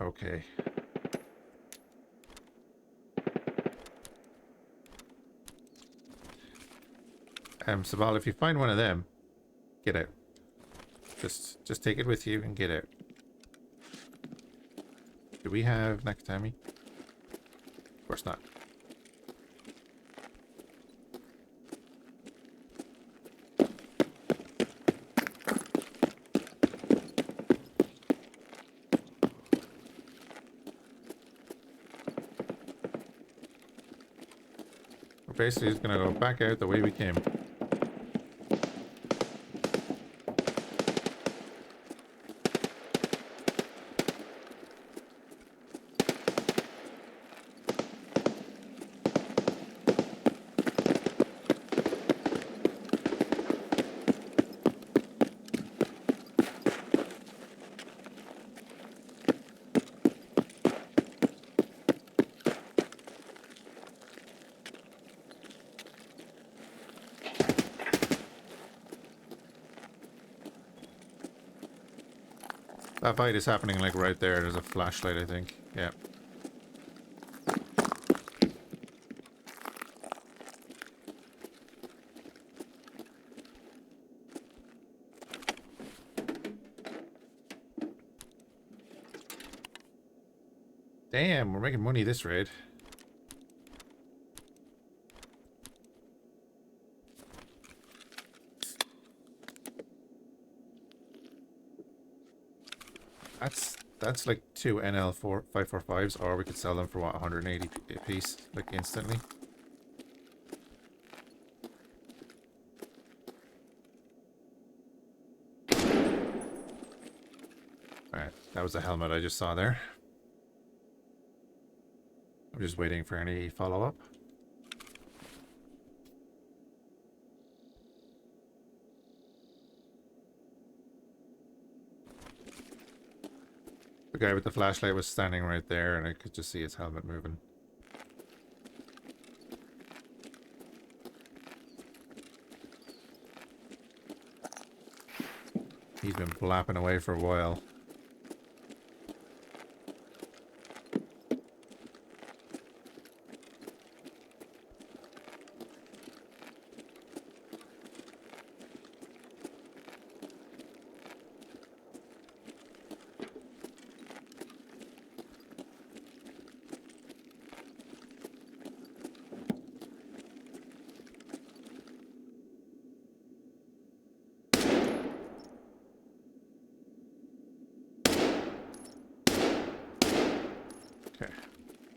Okay. Sabal, if you find one of them, get out. Just take it with you and get out. Do we have Nakatami? Of course not. We're basically just gonna go back out the way we came. That fight is happening like right there. There's a flashlight, I think. Yeah. Damn, we're making money this raid. That's like two NL4 545s, or we could sell them for what, 180 a piece, like instantly. Alright, that was the helmet I just saw there. I'm just waiting for any follow-up. The guy with the flashlight was standing right there, and I could just see his helmet moving. He's been blapping away for a while.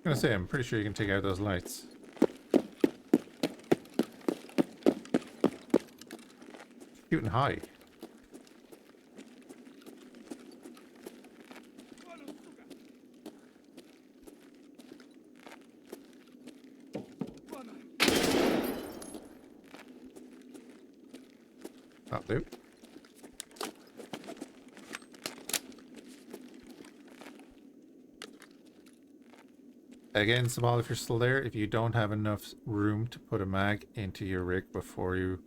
I'm gonna say, I'm pretty sure you can take out those lights. Shooting high. That'll do. Again, Samal, if you're still there, if you don't have enough room to put a mag into your rig before you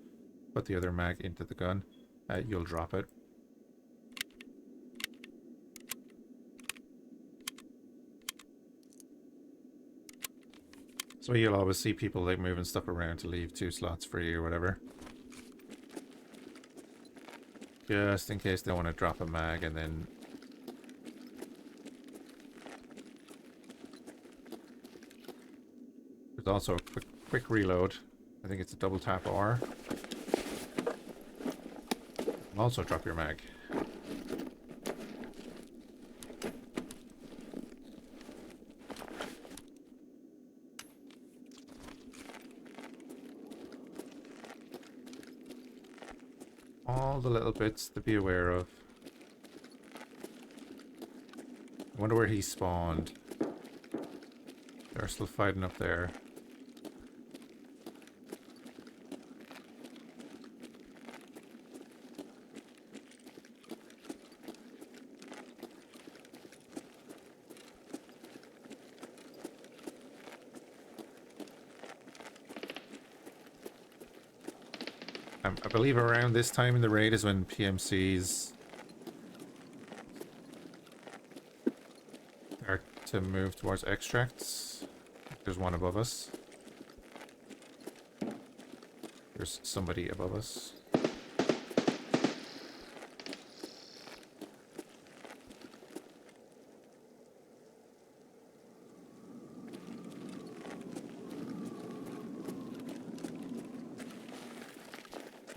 put the other mag into the gun, you'll drop it. So you'll always see people like moving stuff around to leave 2 slots free or whatever. Just in case they want to drop a mag and then... There's also a quick reload. I think it's a double tap R. Also drop your mag. All the little bits to be aware of. I wonder where he spawned. They're still fighting up there. I believe around this time in the raid is when PMCs start to move towards extracts. There's one above us. There's somebody above us.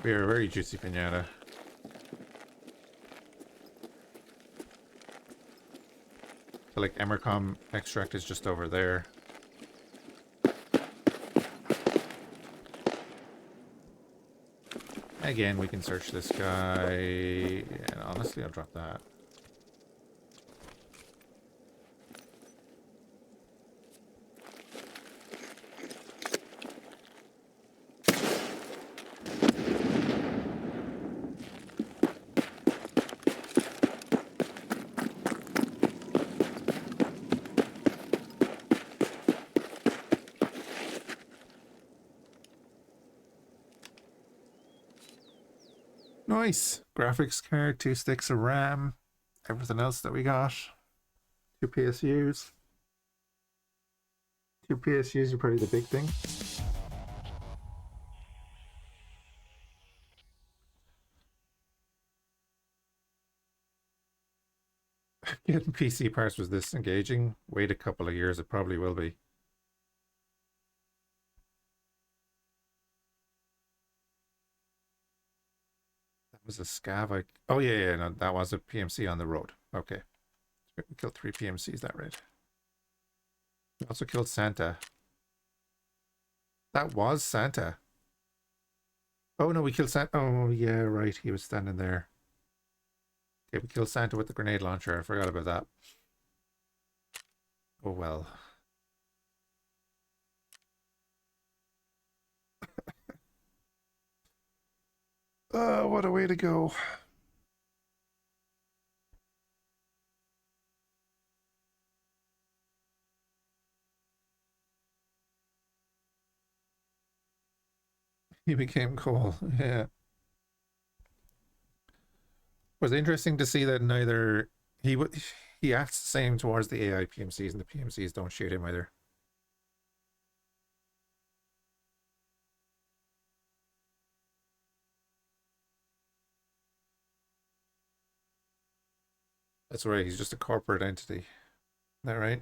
We are a very juicy pinata. So like Emercom extract is just over there. Again, we can search this guy. And honestly, I'll drop that. Nice. Graphics card, 2 sticks of RAM, everything else that we got. 2 PSUs. 2 PSUs are probably the big thing. Getting PC parts was this engaging. Wait a couple of years, it probably will be. That was a scav. Oh yeah, no, that was a PMC on the road. Okay. We killed 3 PMCs that raid. We also killed Santa. That was Santa. Oh no, we killed Santa. Oh yeah, right. He was standing there. Okay, we killed Santa with the grenade launcher. I forgot about that. Oh well. What a way to go. He became cool. Yeah. It was interesting to see that neither he acts the same towards the AI PMCs, and the PMCs don't shoot him either. That's right, he's just a corporate entity. Is that right?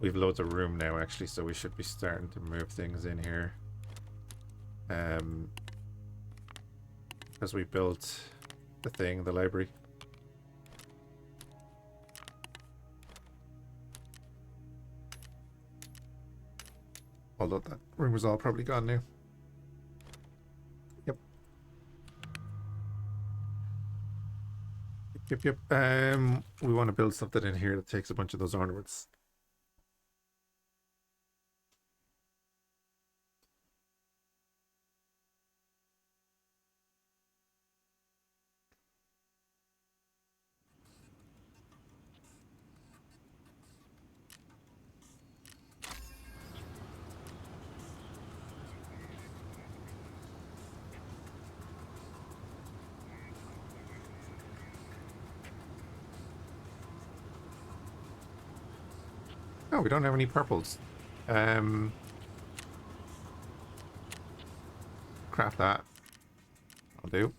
We've loads of room now, actually, so we should be starting to move things in here. Because we built the thing, the library. Although that room was all probably gone now. Yep. Yep. We want to build something in here that takes a bunch of those ornaments. Oh, we don't have any purples. Craft that. I'll do.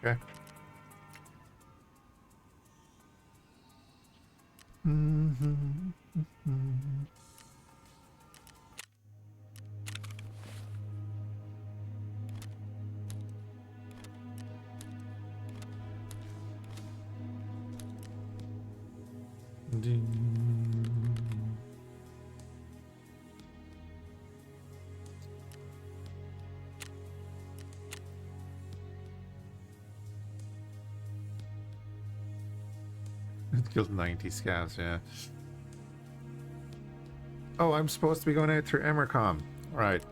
Okay. Mm-hmm. Mm-hmm. It killed 90 scavs, yeah. Oh, I'm supposed to be going out through Emercom. Right.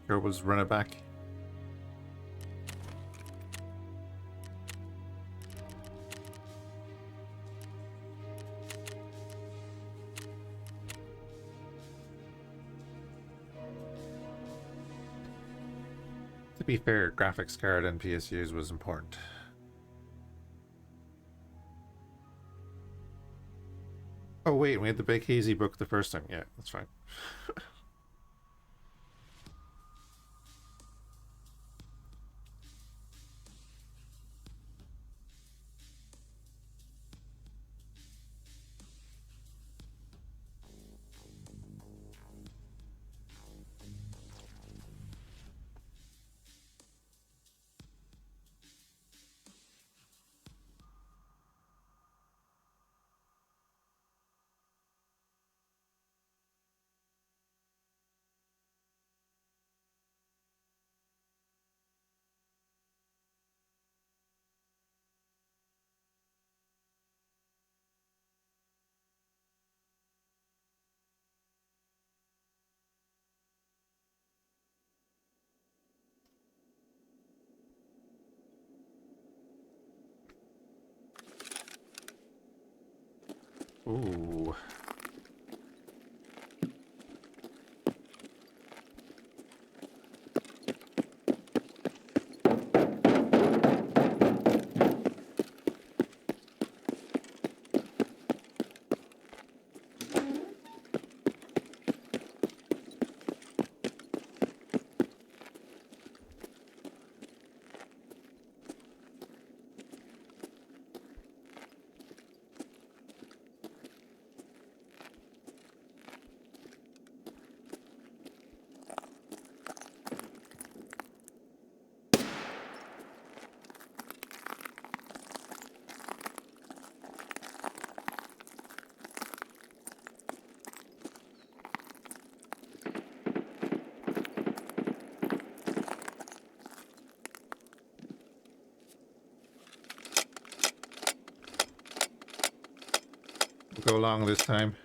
Sure, was run it back. To be fair, graphics card and PSUs was important. Oh wait, we had the big hazy book the first time. Yeah, that's fine. Ooh. We'll go long this time.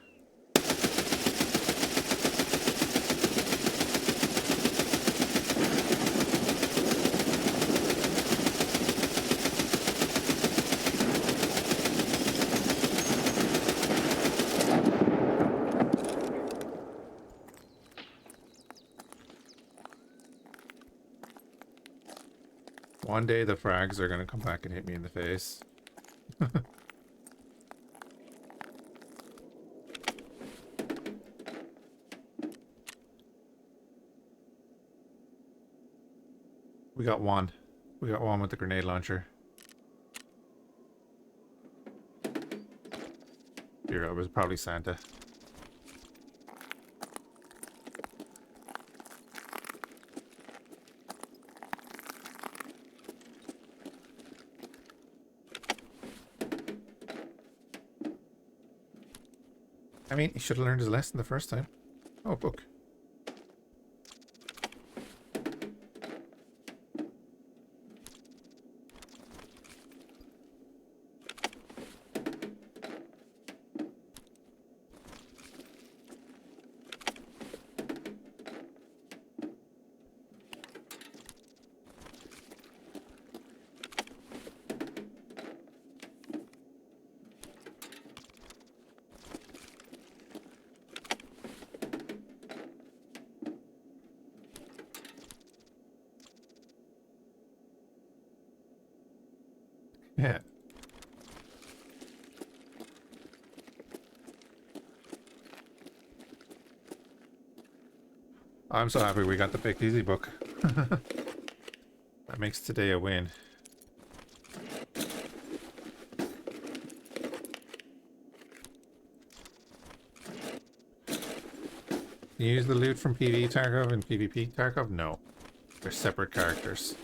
One day the frags are gonna come back and hit me in the face. We got one. We got one with the grenade launcher. Here, it was probably Santa. I mean, he should have learned his lesson the first time. Oh, book. Yeah. I'm so happy we got the Big Easy book. That makes today a win. Can you use the loot from PvE Tarkov and PvP Tarkov? No. They're separate characters.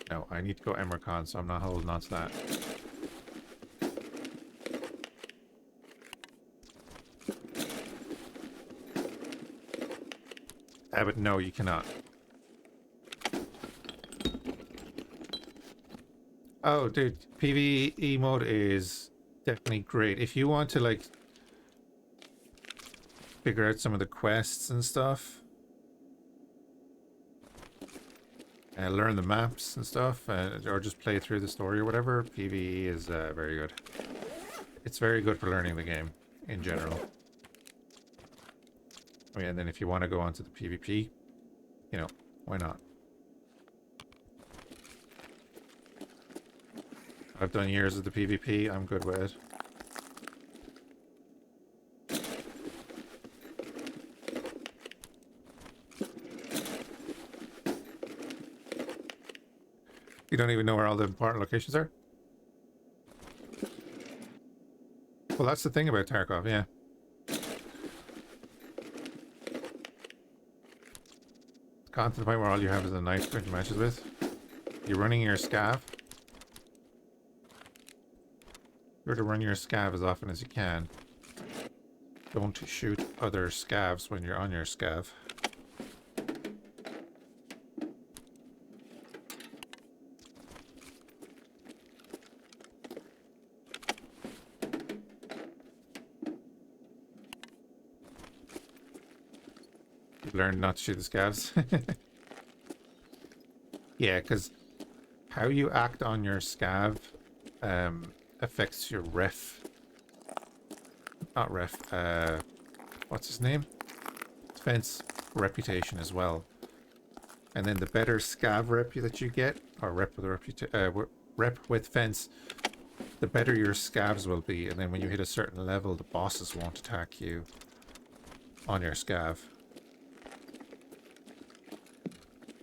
No, I need to go Emercon, so I'm not holding on to that. But no, you cannot. Oh, dude, PvE mode is definitely great. If you want to, like, figure out some of the quests and stuff, and learn the maps and stuff, or just play through the story or whatever, PvE is very good. It's very good for learning the game in general. Oh, yeah, and then if you want to go on to the PvP, you know, why not? I've done years of the PvP, I'm good with it. You don't even know where all the important locations are? Well, that's the thing about Tarkov, yeah. It's gone to the point where all you have is a knife to matches with. You're running your scav. You're to run your scav as often as you can. Don't shoot other scavs when you're on your scav. You've learned not to shoot the scavs. Yeah, because how you act on your scav affects your ref. Not ref, what's his name? Fence reputation as well. And then the better scav rep that you get, or rep with fence, the better your scavs will be. And then when you hit a certain level, the bosses won't attack you on your scav.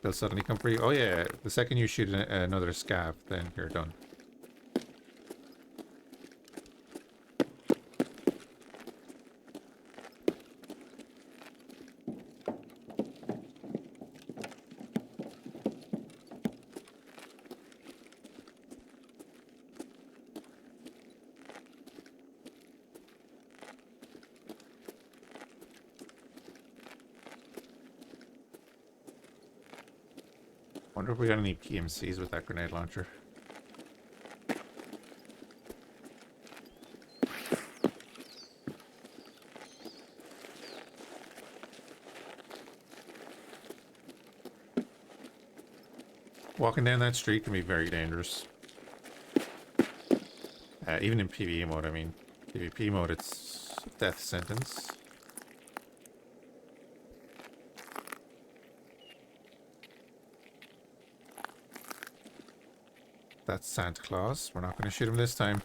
They'll suddenly come for you. Oh yeah, the second you shoot another scav, then you're done. Wonder if we got any PMCs with that grenade launcher. Walking down that street can be very dangerous. Even in PvE mode, I mean. PvP mode, it's death sentence. That's Santa Claus. We're not going to shoot him this time.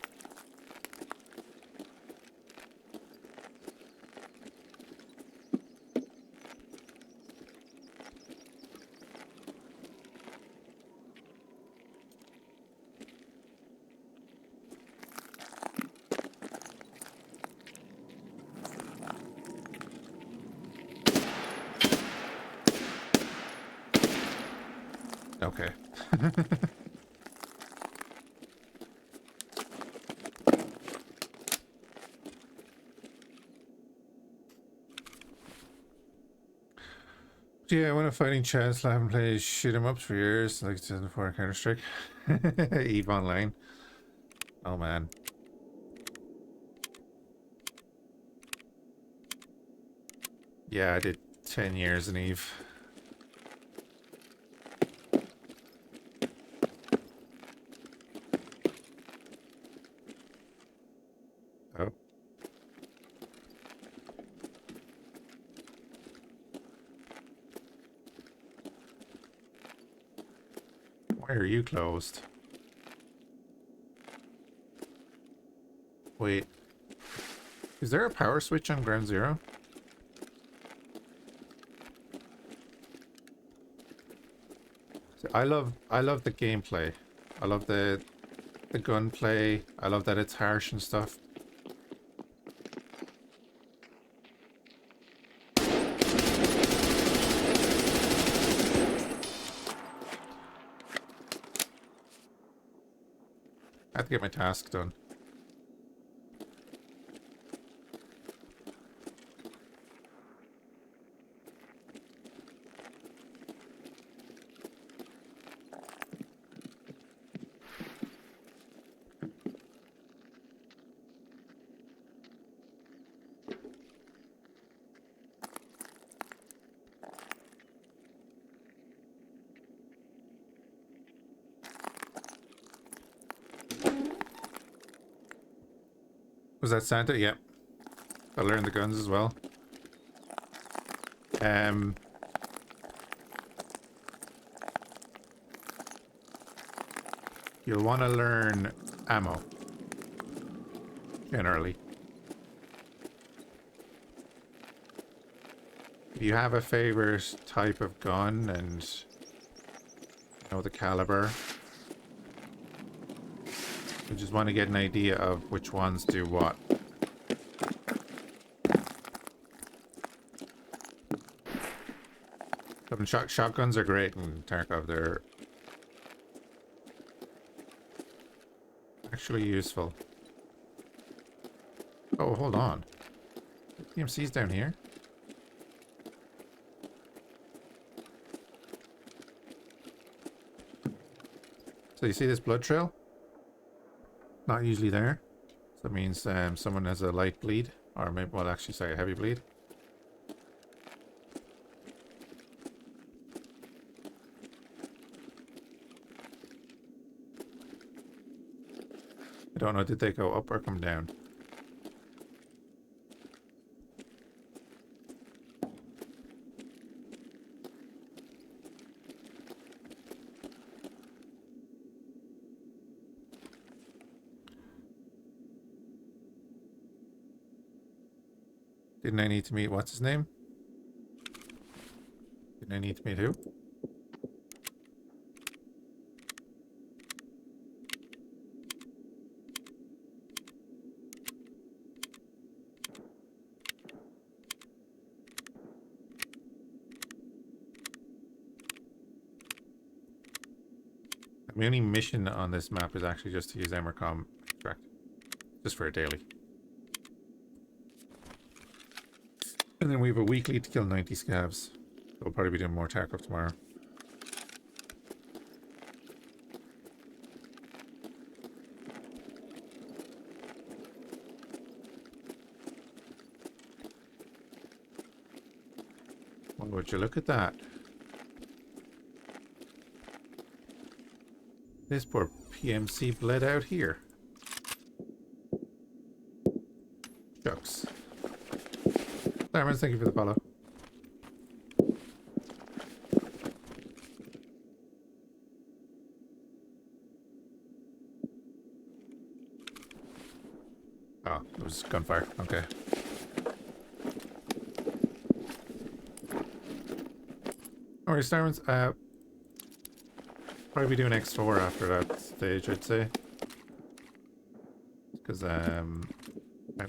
Okay. Yeah, when a fighting chance, I haven't played shoot 'em ups for years, like 2004 Counter Strike. EVE Online. Oh man. Yeah, I did 10 years in EVE. Oh. Why are you closed? Wait. Is there a power switch on ground zero? So I love the gameplay. I love the gunplay. I love that it's harsh and stuff. I have to get my task done. Was that Santa? Yep. I learned the guns as well. You'll want to learn ammo. Generally. If you have a favorite type of gun and know the caliber, you just want to get an idea of which ones do what. Shotguns are great in Tarkov. They're actually useful. Oh, hold on. The PMC's down here. So you see this blood trail? Not usually there. So that means someone has a light bleed. Or maybe, well, actually, sorry, a heavy bleed. I don't know, did they go up or come down? Didn't I need to meet, what's his name? Didn't I need to meet who? The only mission on this map is actually just to use Emercom extract. Just for a daily. And then we have a weekly to kill 90 scavs. So we'll probably be doing more Tarkov tomorrow. Well, would you look at that? This poor PMC bled out here. Shucks. Diamonds, thank you for the follow. Oh, it was gunfire. Okay. Alright, Diamonds. Probably be doing X4 after that stage, I'd say. Because I've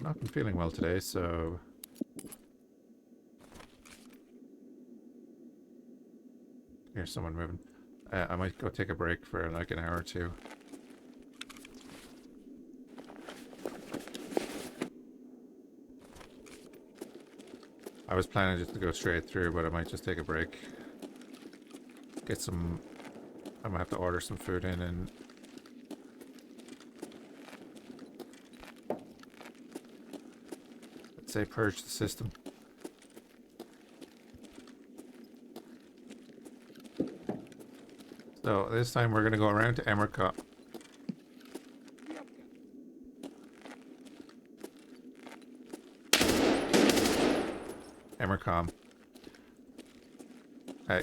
not been feeling well today, so here's someone moving. I might go take a break for like an hour or two. I was planning just to go straight through, but I might just take a break. Get some... I might have to order some food in and... let's say purge the system. So this time we're going to go around to Emercom. Emercom.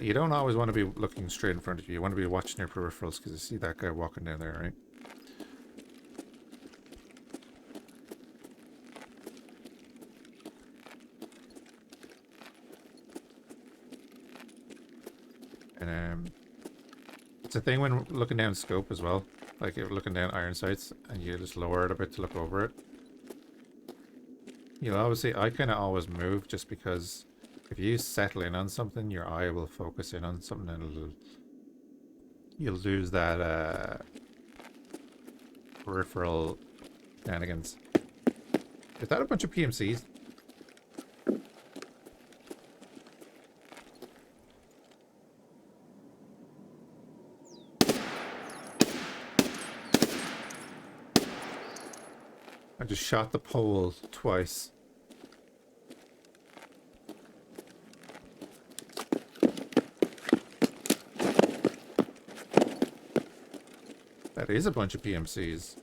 You don't always want to be looking straight in front of you. You want to be watching your peripherals because you see that guy walking down there, right? And it's a thing when looking down scope as well. Like if you're looking down iron sights and you just lower it a bit to look over it. You'll obviously, I kind of always move just because if you settle in on something, your eye will focus in on something and you'll lose that peripheral shenanigans. Is that a bunch of PMCs? I just shot the pole twice. That is a bunch of PMCs.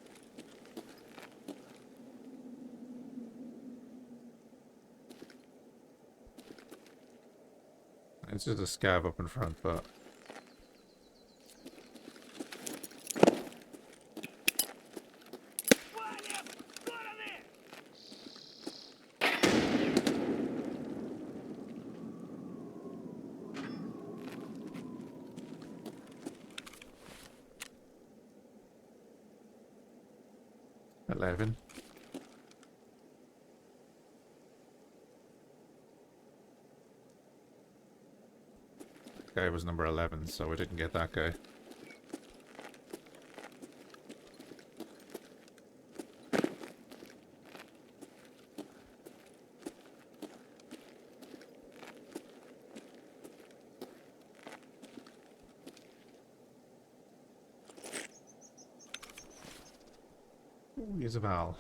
It's just a scav up in front, but... $11. Guy was number 11, so we didn't get that guy. Ooh, here's a Val.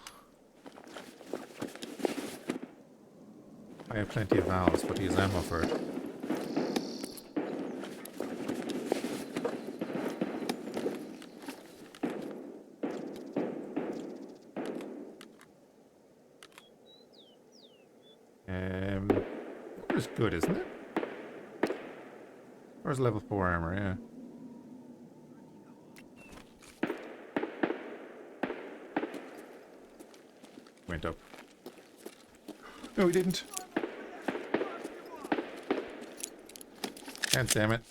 I have plenty of Vals, but he's ammo for it. Water's good, isn't it? Where's level 4 armor, yeah. Went up. No, he didn't. God damn it.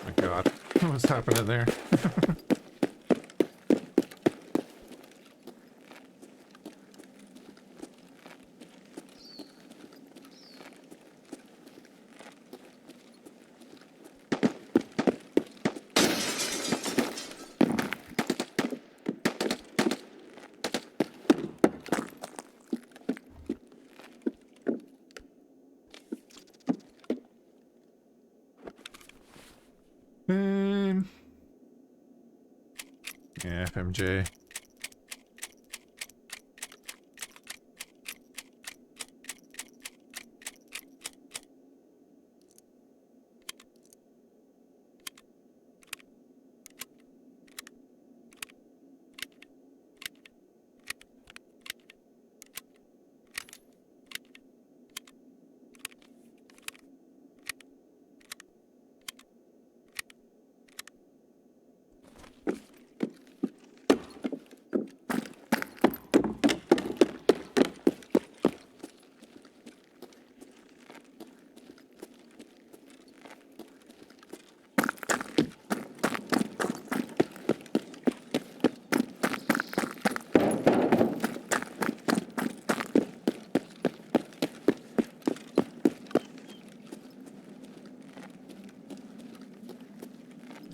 My god. What's happening there? Yeah, FMJ.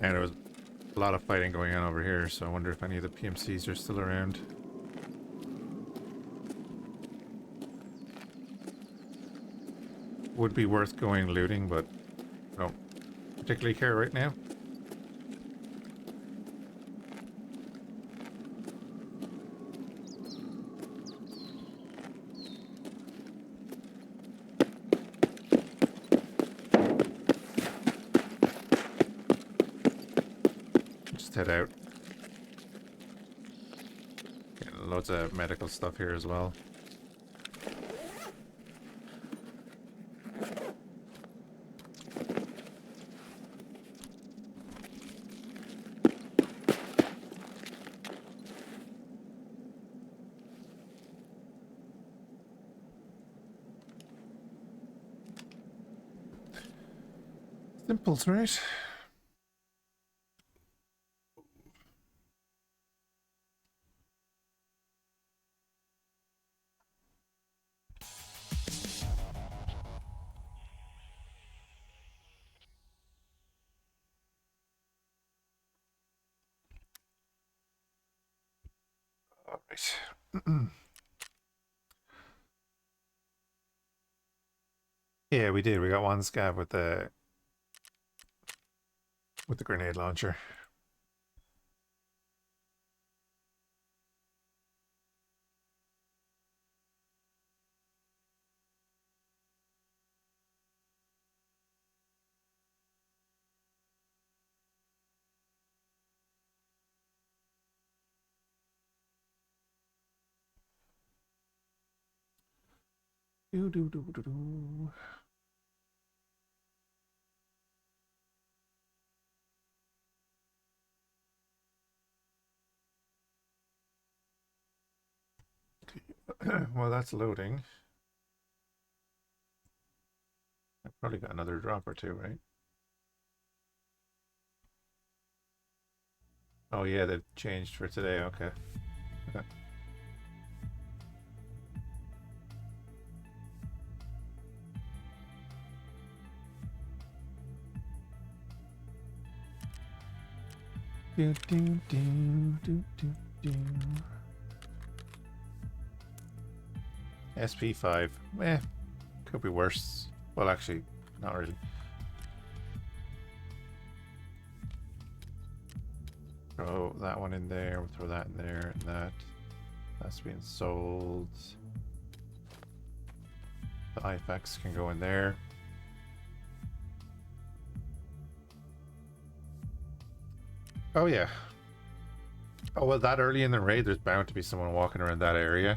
And there was a lot of fighting going on over here, so I wonder if any of the PMCs are still around. Would be worth going looting, but I don't particularly care right now. Just head out. Getting loads of medical stuff here as well. Simples, right? All right. Yeah, we did. We got one scav with the grenade launcher. Do do do do do. Well, that's loading. I've probably got another drop or two, right? Oh yeah, they've changed for today. Okay. Okay. Do, do, do, do, do, do. SP5. Eh, could be worse. Well, actually, not really. Throw that one in there. We'll throw that in there, and that's being sold. The IFX can go in there. Oh yeah. Oh well, that early in the raid, there's bound to be someone walking around that area.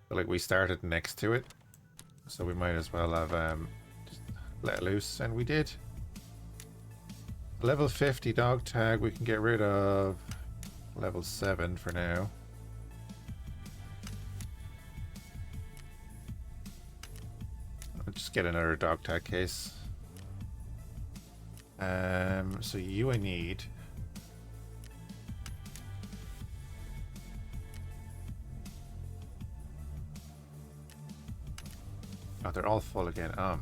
But like we started next to it, so we might as well have just let it loose, and we did. Level 50 dog tag we can get rid of. Level 7 for now. I'll just get another dog tag case. So you I need. Oh, they're all full again. Oh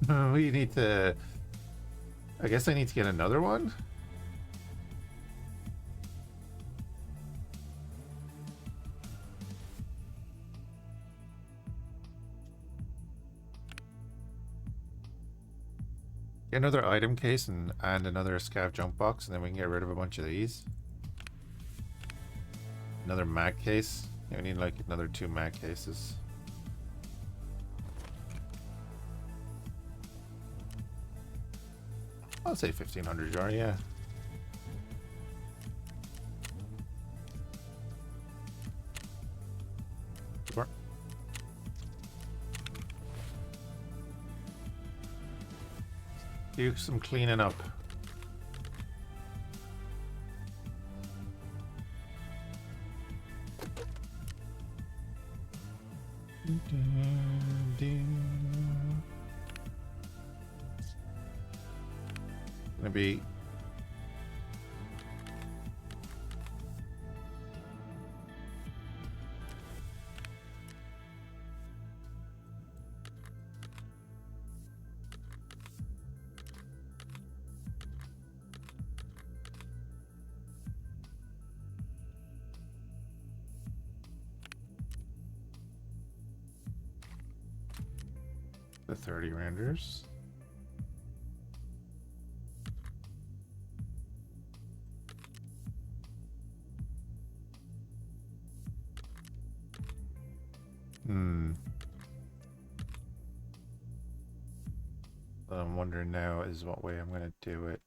man. We need to. I guess I need to get another one. Get another item case and another scav jump box, and then we can get rid of a bunch of these. Another mag case. Yeah, we need like another 2 mag cases. I'll say 1500 jar, yeah. Sure. Do some cleaning up. Gonna be the 30 renders. What I'm wondering now is what way I'm gonna do it.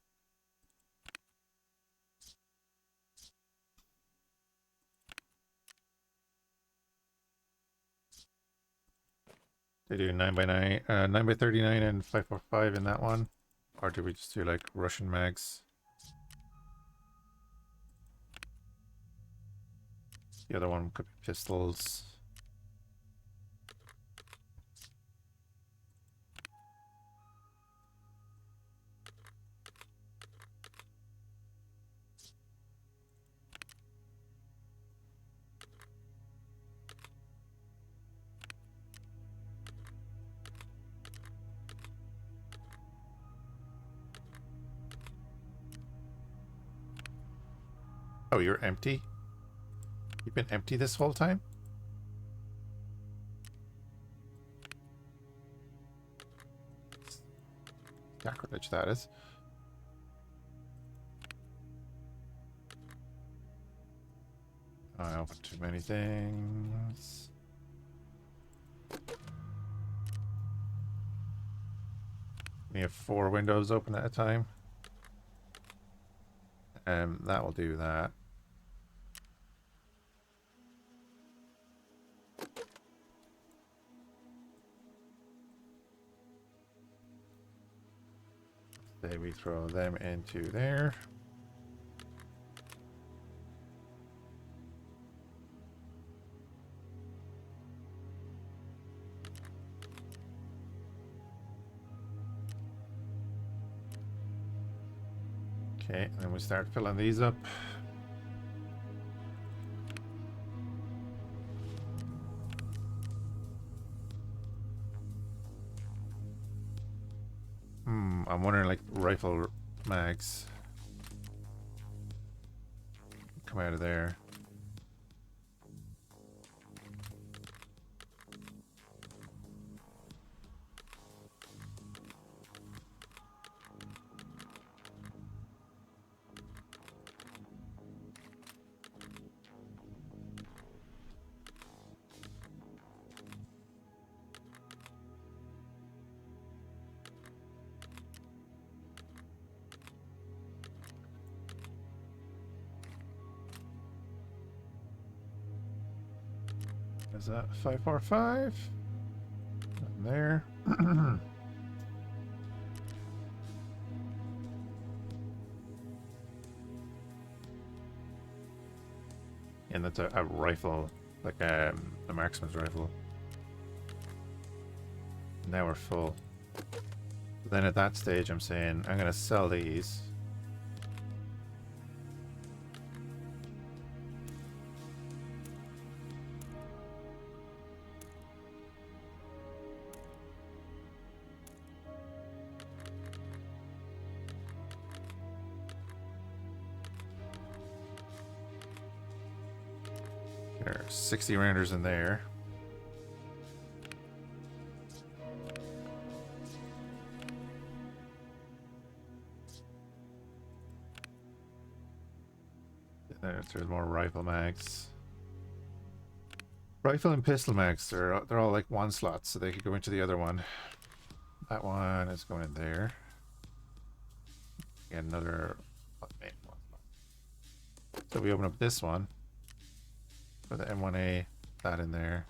They do 9x9, 9x39 and 545 in that one, or do we just do like Russian mags? The other one could be pistols. Oh, you're empty? You've been empty this whole time? Sacrilege, that is. I opened too many things. We have 4 windows open at a time. That will do that. Say we throw them into there. Okay, and then we start filling these up. I'm wondering like rifle mags come out of there. Is that 545? And there. And that's a rifle, like a marksman's rifle. Now we're full. Then at that stage, I'm saying I'm gonna sell these. There are 60 rounders in there. There's more rifle mags. Rifle and pistol mags, they're all like one slot, so they could go into the other one. That one is going in there. Get another main one slot. So we open up this one for the M1A, that in there.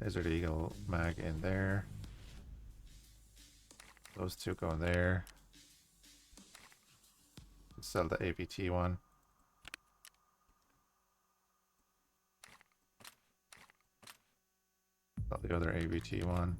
Desert Eagle mag in there. Those two go in there. Sell the APT one. Sell the other ABT one.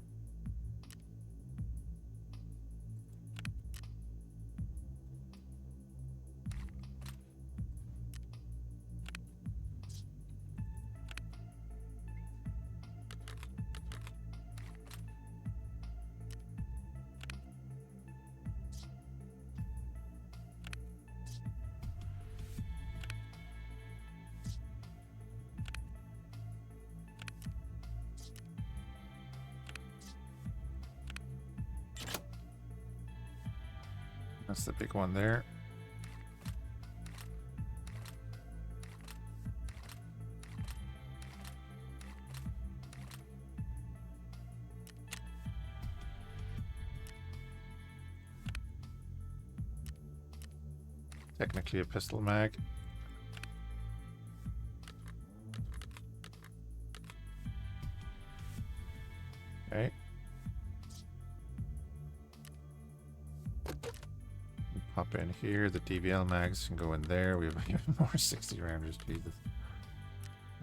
That's the big one there. Technically a pistol mag. Okay. Pop in here. The DBL mags can go in there. We have even more 60 rounders. Jesus.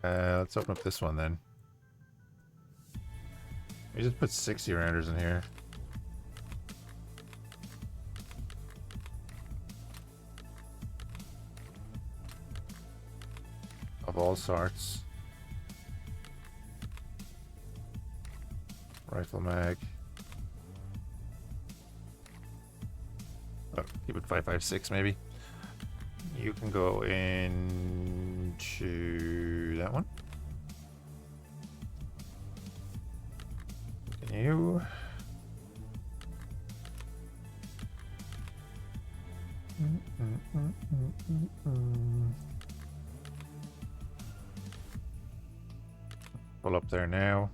Let's open up this one then. We just put 60 rounders in here. Of all sorts. Rifle mag. Oh, keep it 5.56 maybe. You can go into that one. Can you? Pull up there now.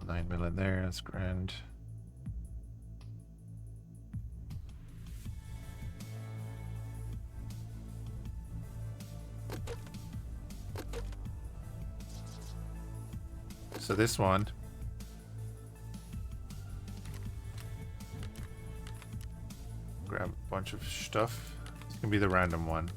9mm in there, that's grand. So this one, grab a bunch of stuff. It's gonna be the random one.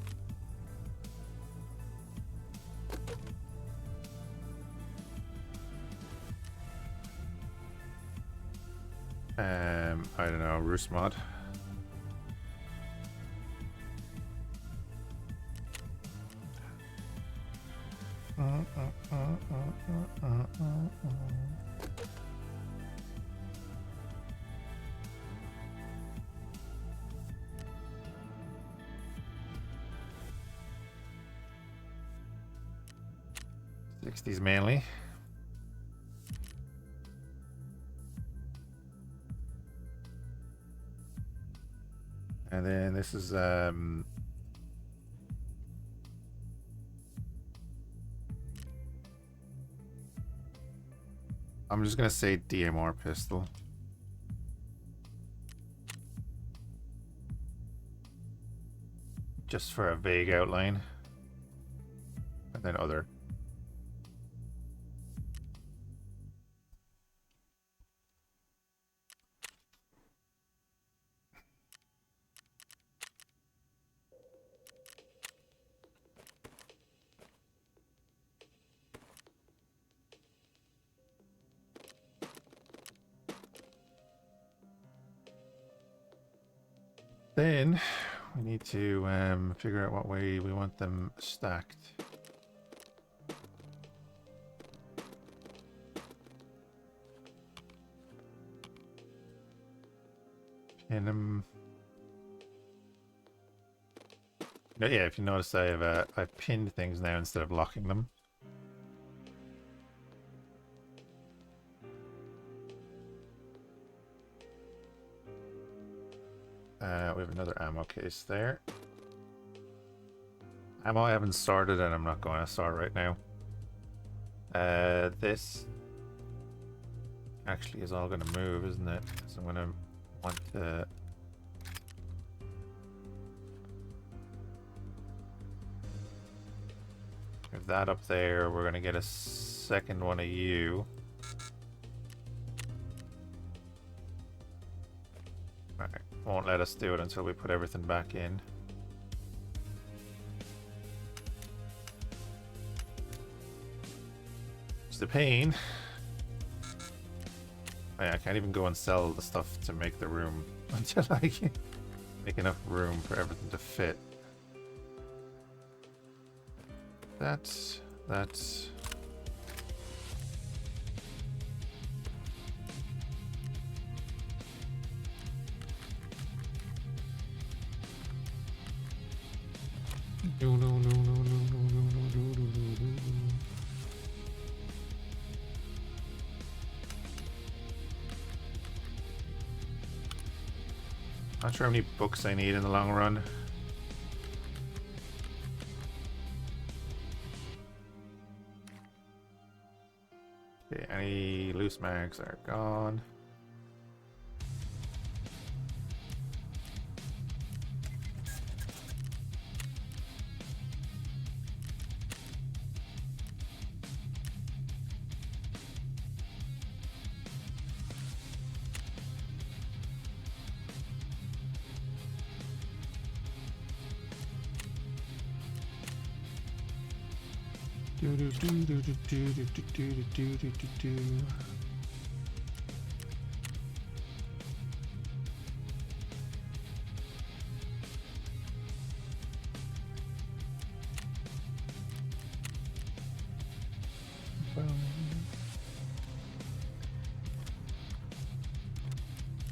I don't know, Roost mod. '60s mainly. And then this is I'm just gonna say DMR pistol. Just for a vague outline. And then other. Then we need to figure out what way we want them stacked. Pin them. Yeah, if you notice, I've pinned things now instead of locking them. We have another ammo case there. Ammo I haven't started and I'm not going to start right now. This actually is all going to move, isn't it? So I'm going to want to... Move that up there. We're going to get a second one of you. Alright, won't let us do it until we put everything back in. It's the pain. Oh yeah, I can't even go and sell the stuff to make the room until I can make enough room for everything to fit. That's... No. Not sure how many books I need in the long run. Okay, any loose mags are gone.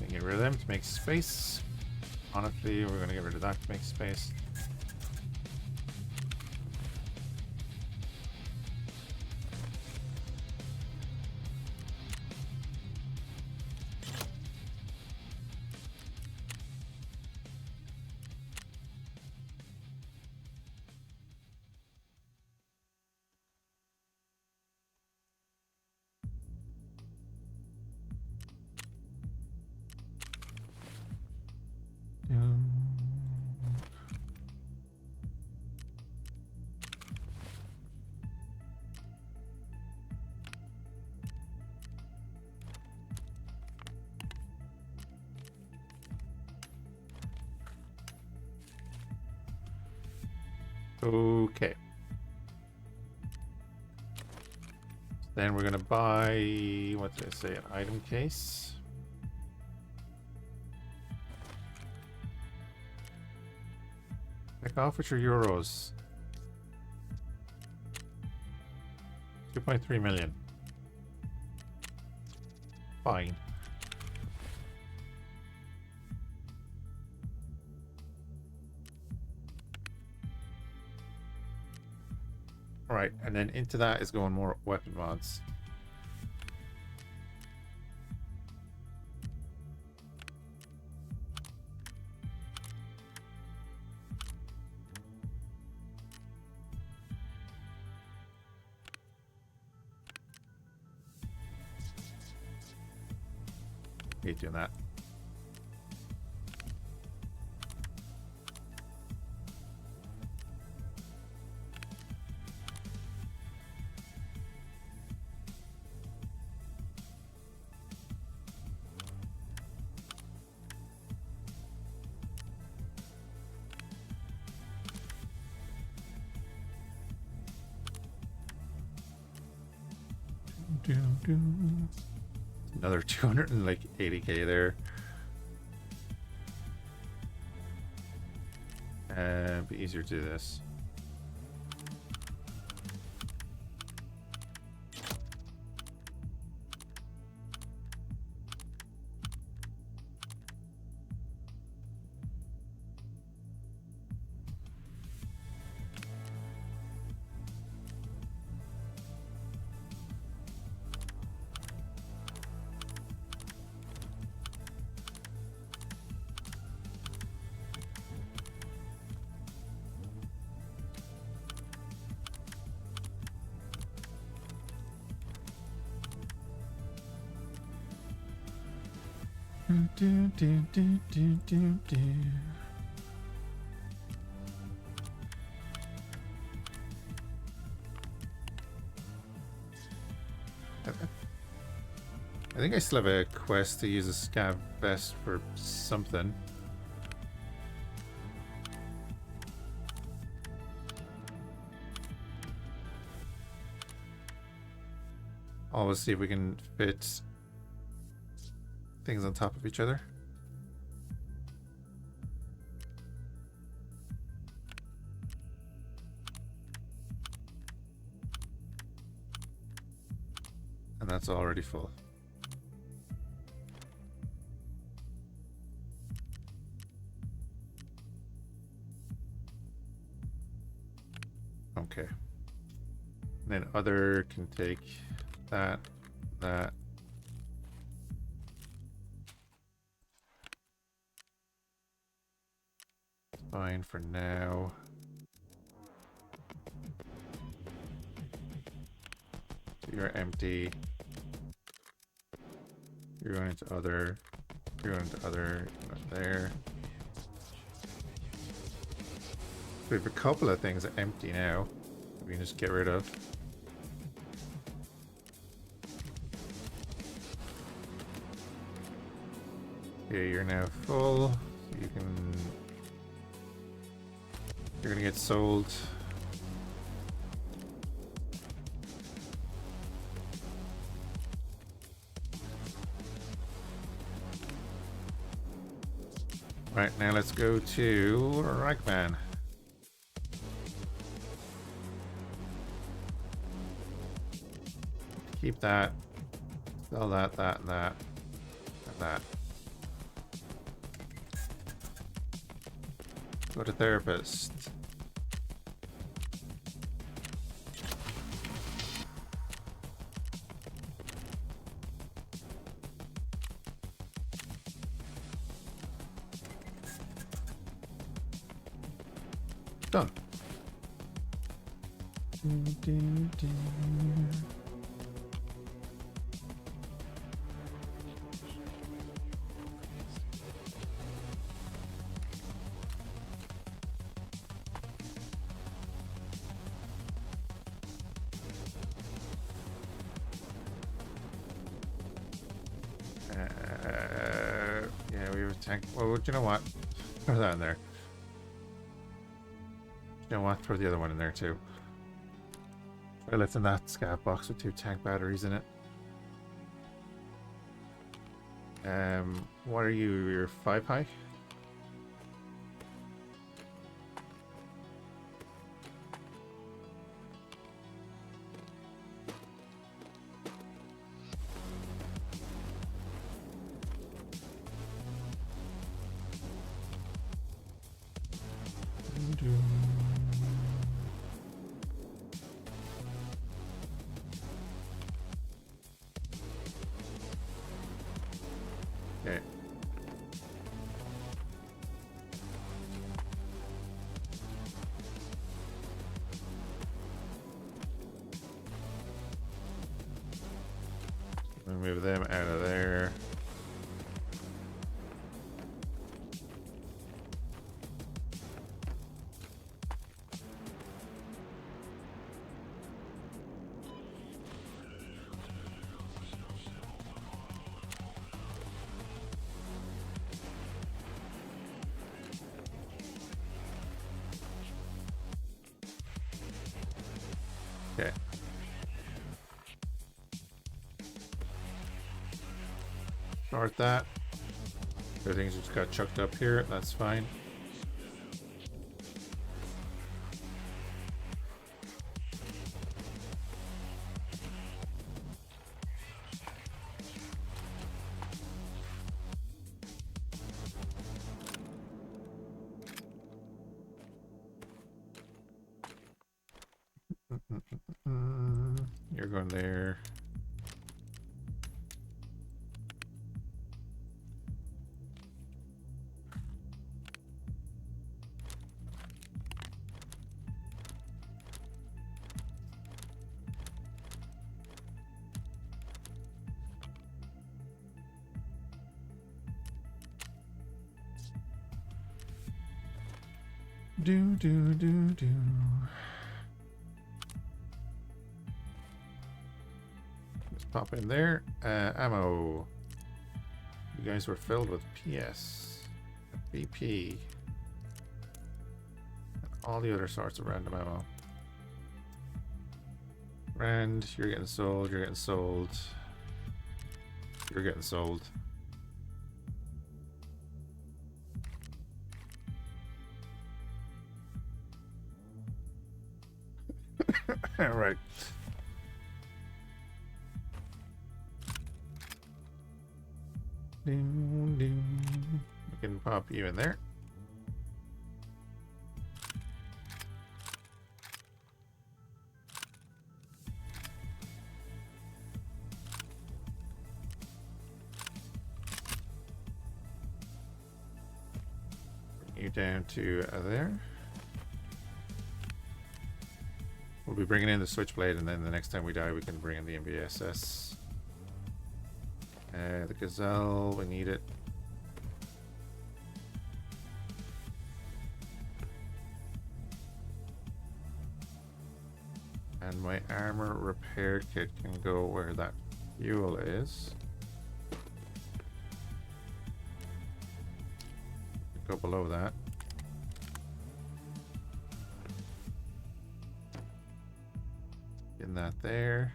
Get rid of them to make space. Honestly, we're gonna get rid of that to make space. Okay. Then we're gonna buy, what did I say, an item case. Pick off with your euros. 2.3 million. Fine. Alright, and then into that is going more weapon mods. Hate doing that. Another 280k there. Be easier to do this. I think I still have a quest to use a scav vest for something. Always see if we can fit things on top of each other. And that's already full. Okay. And then other can take that, that. Fine for now. So you're empty. You're going into other. You're going into other. Not there. We have a couple of things that are empty now. We can just get rid of. Okay, you're now full. You can. You're gonna get sold. Right, now let's go to Ragman. Keep that. Sell that, that, and that. And that. Go to therapist. Done. Yeah, we have a tank. Well, do you know what? Throw that in there. You know what? Throw the other one in there too. Well, it's in that scav box with 2 tank batteries in it. What are you? You're 5 high? Okay. Move them out of there. Okay. Start that. Everything's just got chucked up here. That's fine. You're going there. Do do do do. Just pop in there. Ammo. You guys were filled with PS, BP, and all the other sorts of random ammo. Rand, you're getting sold. You're getting sold. You're getting sold. All right. Ding, ding. We can pop you in there. Bring you down to there. We'll be bringing in the switchblade, and then the next time we die, we can bring in the MBSS. The Gazelle, we need it. And my armor repair kit can go where that fuel is. Go below that. Getting that there.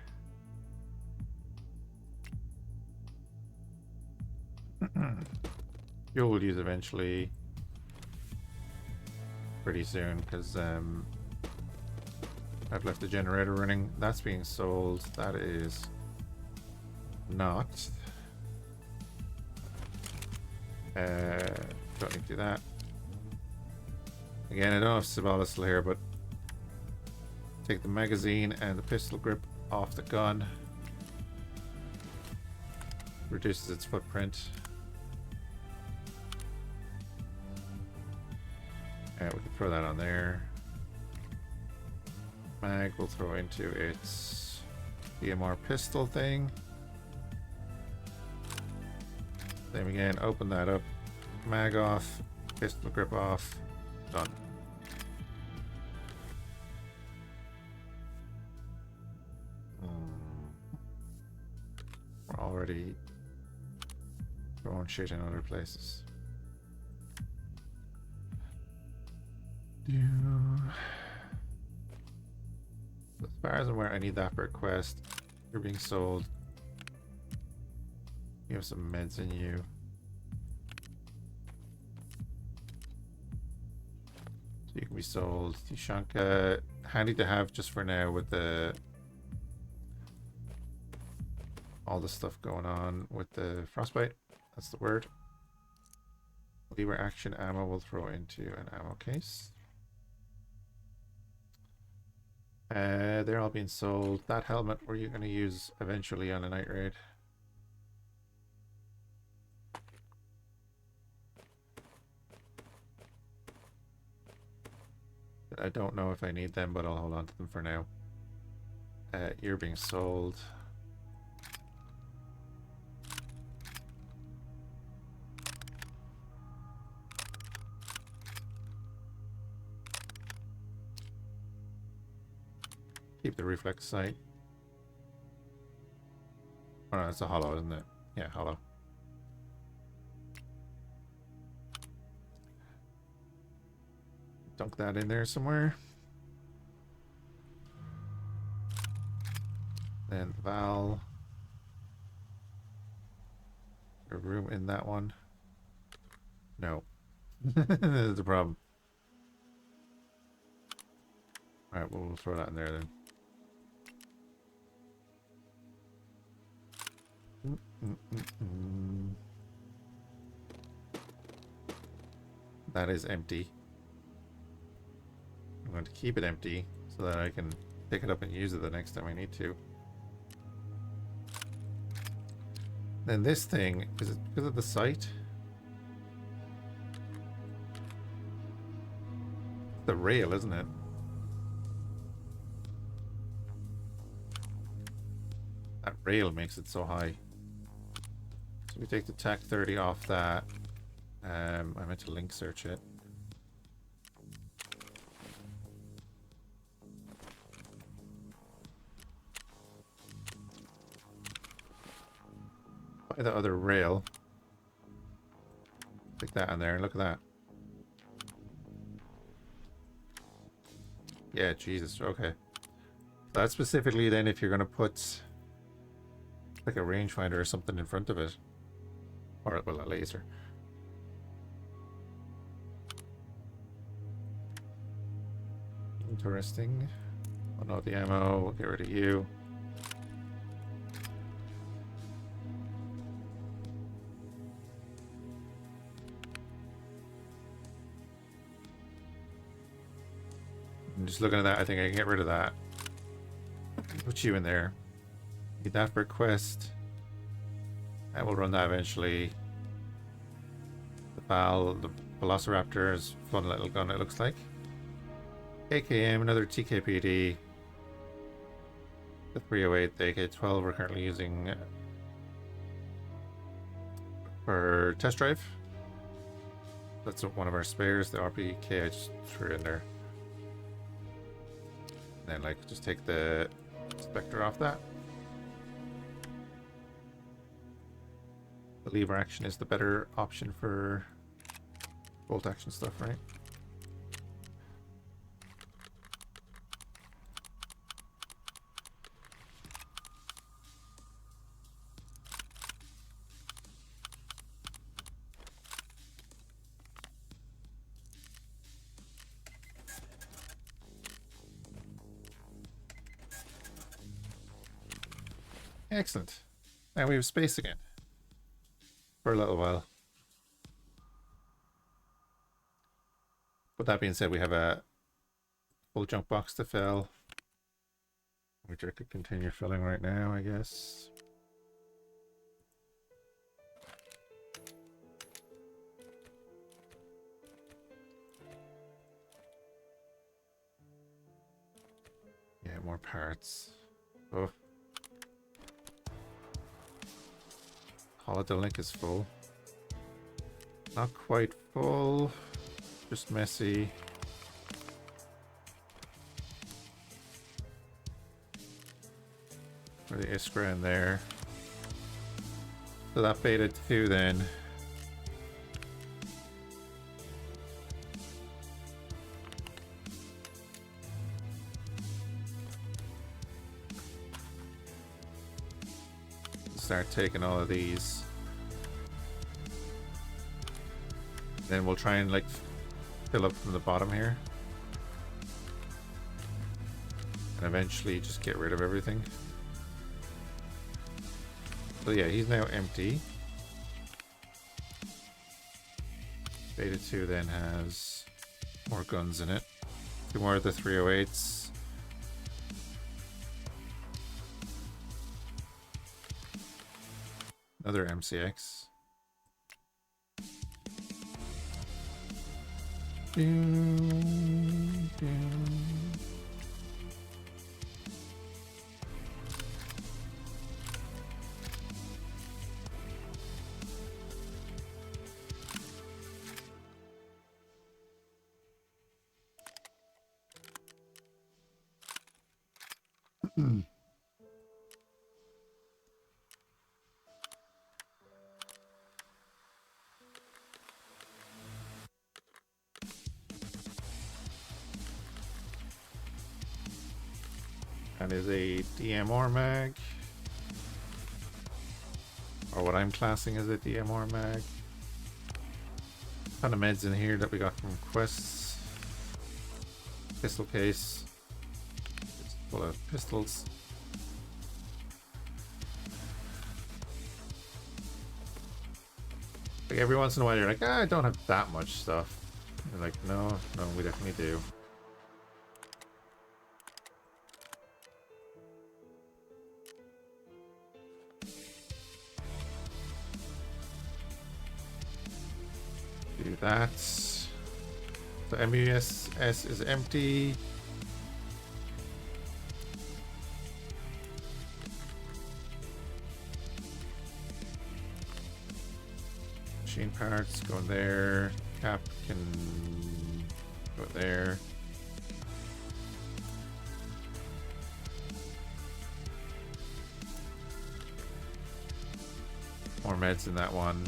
Fuel will use eventually. Pretty soon, because I've left the generator running. That's being sold. That is not. Don't need to do that. Again, I don't know if Sabala's still here, but take the magazine and the pistol grip off the gun. Reduces its footprint. We can throw that on there. Mag we'll throw into its DMR pistol thing. Same again, open that up. Mag off, pistol grip off, done. We're already throwing shit in other places. As far as I'm aware, I need that for a quest. You're being sold. You have some meds in you. So you can be sold. Tishanka, handy to have just for now with the all the stuff going on with the frostbite. That's the word. Lever action ammo we'll throw into an ammo case. They're all being sold. That helmet were you going to use eventually on a night raid? I don't know if I need them, but I'll hold on to them for now. You're being sold. Keep the reflex sight. Oh no, it's a hollow, isn't it? Yeah, hollow. Dunk that in there somewhere. Then the valve. There's room in that one. No. There's a problem. Alright, well, we'll throw that in there then. That is empty. I'm going to keep it empty so that I can pick it up and use it the next time I need to. Then this thing, is it because of the sight? The rail, isn't it? That rail makes it so high. So we take the TAC 30 off that. I meant to link search it. By the other rail. Stick that in there. Look at that. Yeah, Jesus. Okay. That's specifically then if you're going to put like a rangefinder or something in front of it. Or, well, a laser. Interesting. Oh no, the ammo. We'll get rid of you. I'm just looking at that. I think I can get rid of that. Put you in there. Need that for a quest. And we'll run that eventually. The Velociraptor is a fun little gun, it looks like. AKM, another TKPD. The 308, the AK-12 we're currently using for test drive. That's one of our spares. The RPK I just threw in there. And then like just take the Spectre off that. The lever action is the better option for bolt action stuff, right? Excellent. Now we have space again. For a little while. With that being said, we have a full junk box to fill, which I could continue filling right now, I guess. Yeah, more parts. Oh. Holiday link is full. Not quite full. Just messy. For the Iskra in there. So that beta 2 then. Start taking all of these. Then we'll try and like fill up from the bottom here. And eventually just get rid of everything. So yeah, he's now empty. Beta 2 then has more guns in it. 2 more of the 308s. Another MCX. Doom, doom. That is a DMR mag. Or what I'm classing as a DMR mag. Ton of meds in here that we got from quests. Pistol case. It's full of pistols. Like every once in a while you're like, ah, I don't have that much stuff. You're like, no, we definitely do. Do that. The MUSS is empty. Machine parts go in there. Cap can go there. More more meds in that one.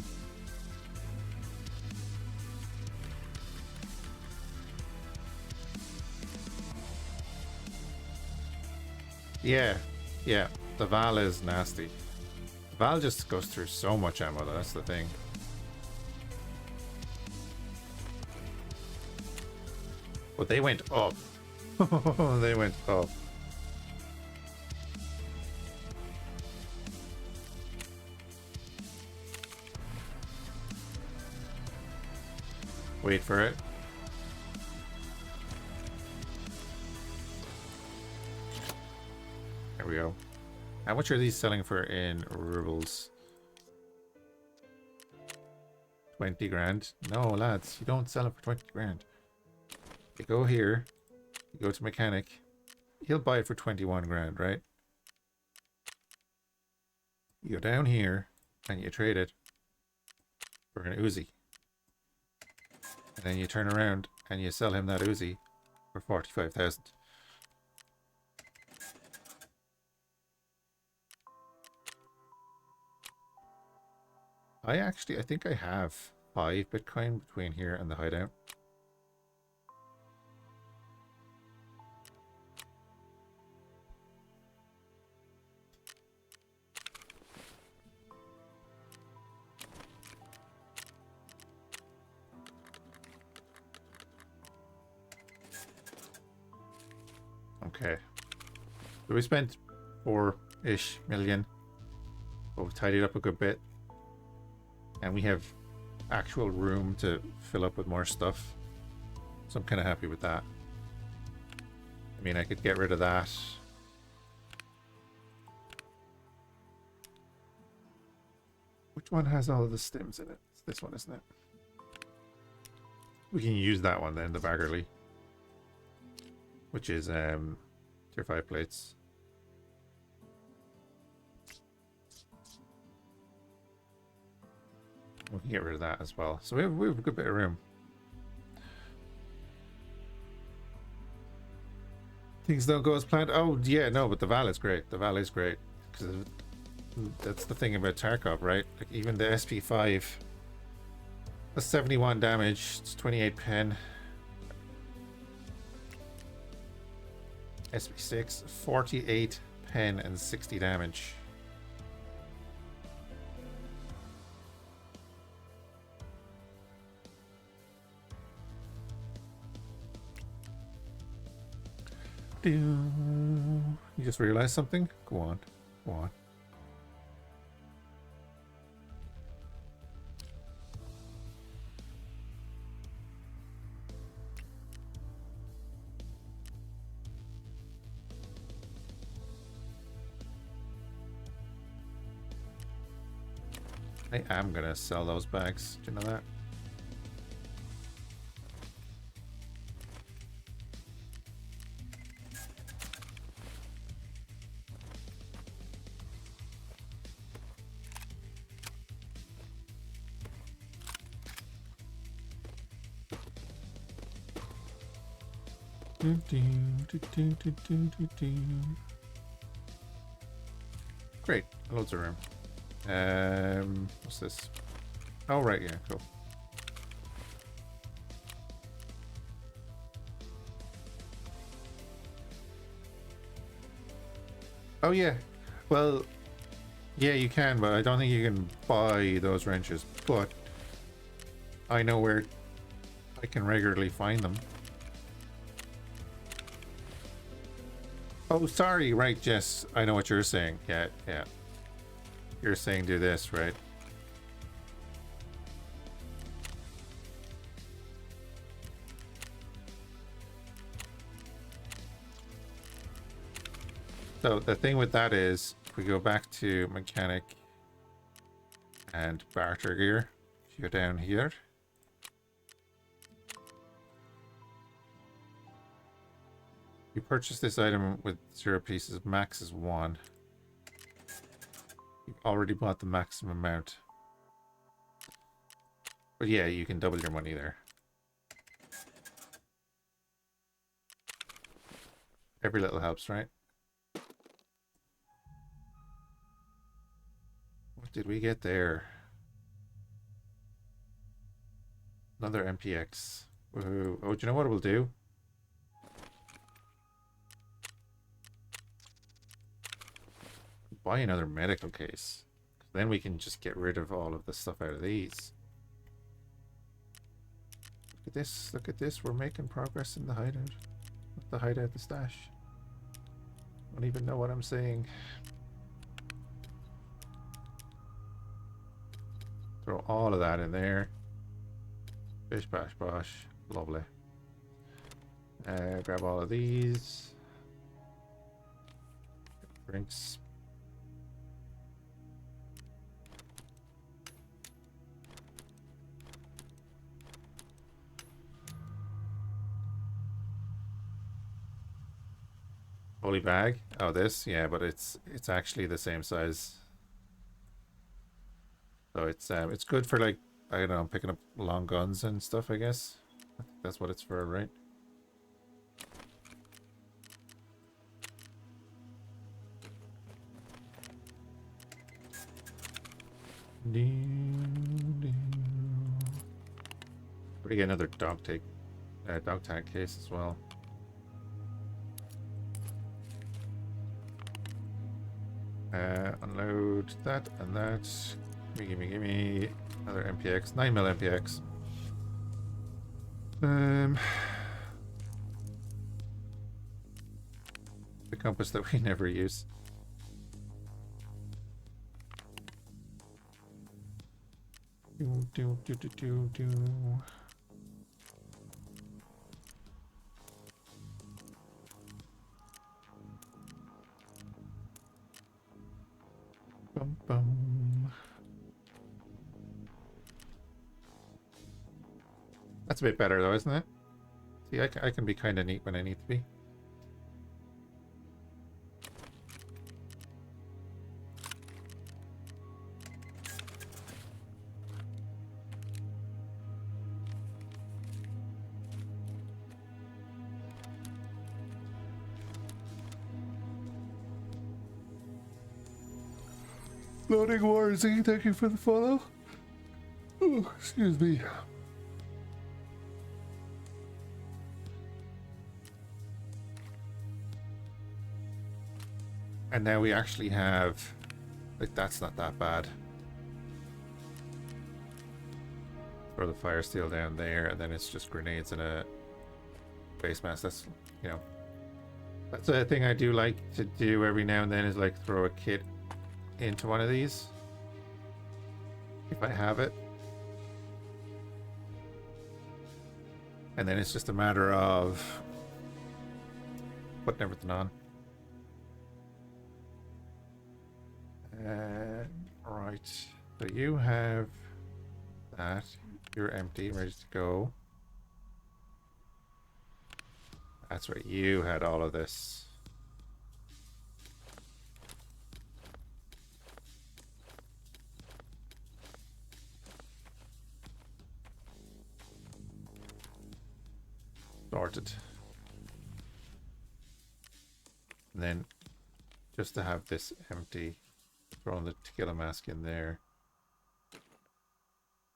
Yeah, yeah. The Val is nasty. The Val just goes through so much ammo, though. That's the thing. But they went up. They went up. Wait for it. There we go. How much are these selling for in rubles? 20 grand? No, lads, you don't sell it for 20 grand. You go here, you go to mechanic, he'll buy it for 21 grand, right? You go down here and you trade it for an Uzi. And then you turn around and you sell him that Uzi for 45,000. I think I have 5 Bitcoin between here and the hideout. Okay. So we spent 4-ish million. But we've tidied up a good bit. And we have actual room to fill up with more stuff. So I'm kind of happy with that. I mean, I could get rid of that. Which one has all of the stims in it? It's this one, isn't it? We can use that one then, the Baggerly. Which is tier 5 plates. We can get rid of that as well. So we have a good bit of room. Things don't go as planned. Oh, yeah, no, but the Val is great. The Val is great. Because that's the thing about Tarkov, right? Like, even the SP5, that's 71 damage. It's 28 pen. SP6, 48 pen and 60 damage. You just realized something? Go on. Go on. I am gonna sell those bags. Do you know that? Great, loads of room. What's this? Oh, right, yeah, cool. Oh, yeah. Well, yeah, you can, but I don't think you can buy those wrenches. But I know where I can regularly find them. Oh, sorry, right, Jess. I know what you're saying. Yeah, yeah. You're saying do this, right? So the thing with that is, if we go back to mechanic and barter gear, if you go down here, you purchase this item with 0 pieces, max is 1. You've already bought the maximum amount. But yeah, you can double your money there. Every little helps, right? What did we get there? Another MPX. Woohoo. Oh, do you know what we'll do? Buy another medical case. Then we can just get rid of all of the stuff out of these. Look at this. Look at this. We're making progress in the hideout. Not the hideout, the stash. Don't even know what I'm saying. Throw all of that in there. Bish bash bosh. Lovely. Grab all of these. Drinks. Holy bag. Oh, this? Yeah, but it's actually the same size. So it's good for, like, I don't know, picking up long guns and stuff, I guess. I think that's what it's for, right? Probably get another dog tag case as well. Unload that and that. Gimme another MPX, 9mm MPX. The compass that we never use. Do. Bum bum. That's a bit better though, isn't it? See, I can be kind of neat when I need to be. Loading Warzy, thank you for the follow. Oh, excuse me. And now we actually have, like, that's not that bad. Throw the fire steel down there, and then it's just grenades and a base mass. That's, you know, that's a thing I do like to do every now and then, is like throw a kit into one of these if I have it, and then it's just a matter of putting everything on. Right, so you have that, you're empty, ready to go. That's right, you had all of this. Sorted. And then just to have this empty, throwing the tequila mask in there.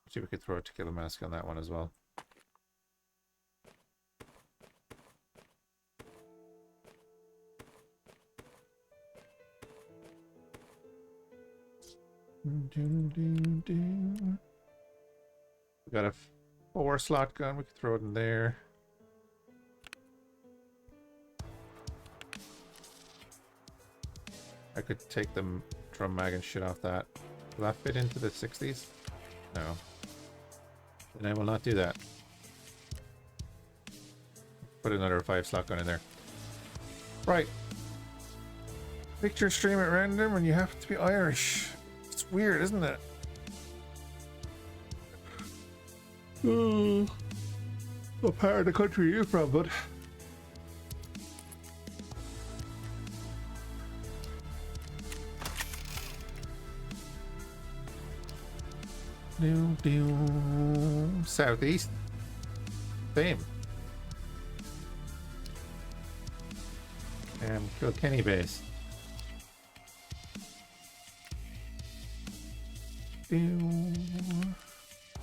See if we could throw a tequila mask on that one as well. We got a 4-slot gun, we could throw it in there. I could take the drum mag and shit off that. Will that fit into the 60s? No. Then I will not do that. Put another 5-slot gun in there. Right. Picture stream at random and you have to be Irish. It's weird, isn't it? What part of the country are you from, bud? Southeast. Same. Kilkenny base.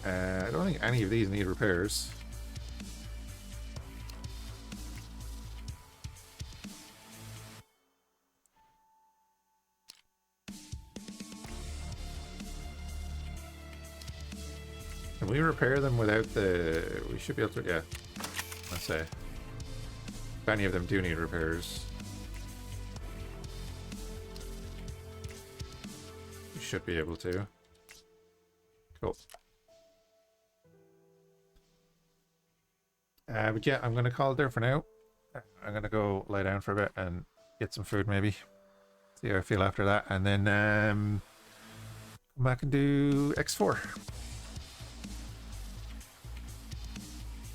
I don't think any of these need repairs. Can we repair them without the... We should be able to... Yeah. Let's say. If any of them do need repairs. We should be able to. Cool. But yeah, I'm going to call it there for now. I'm going to go lie down for a bit and get some food maybe. See how I feel after that. And then come back and do X4.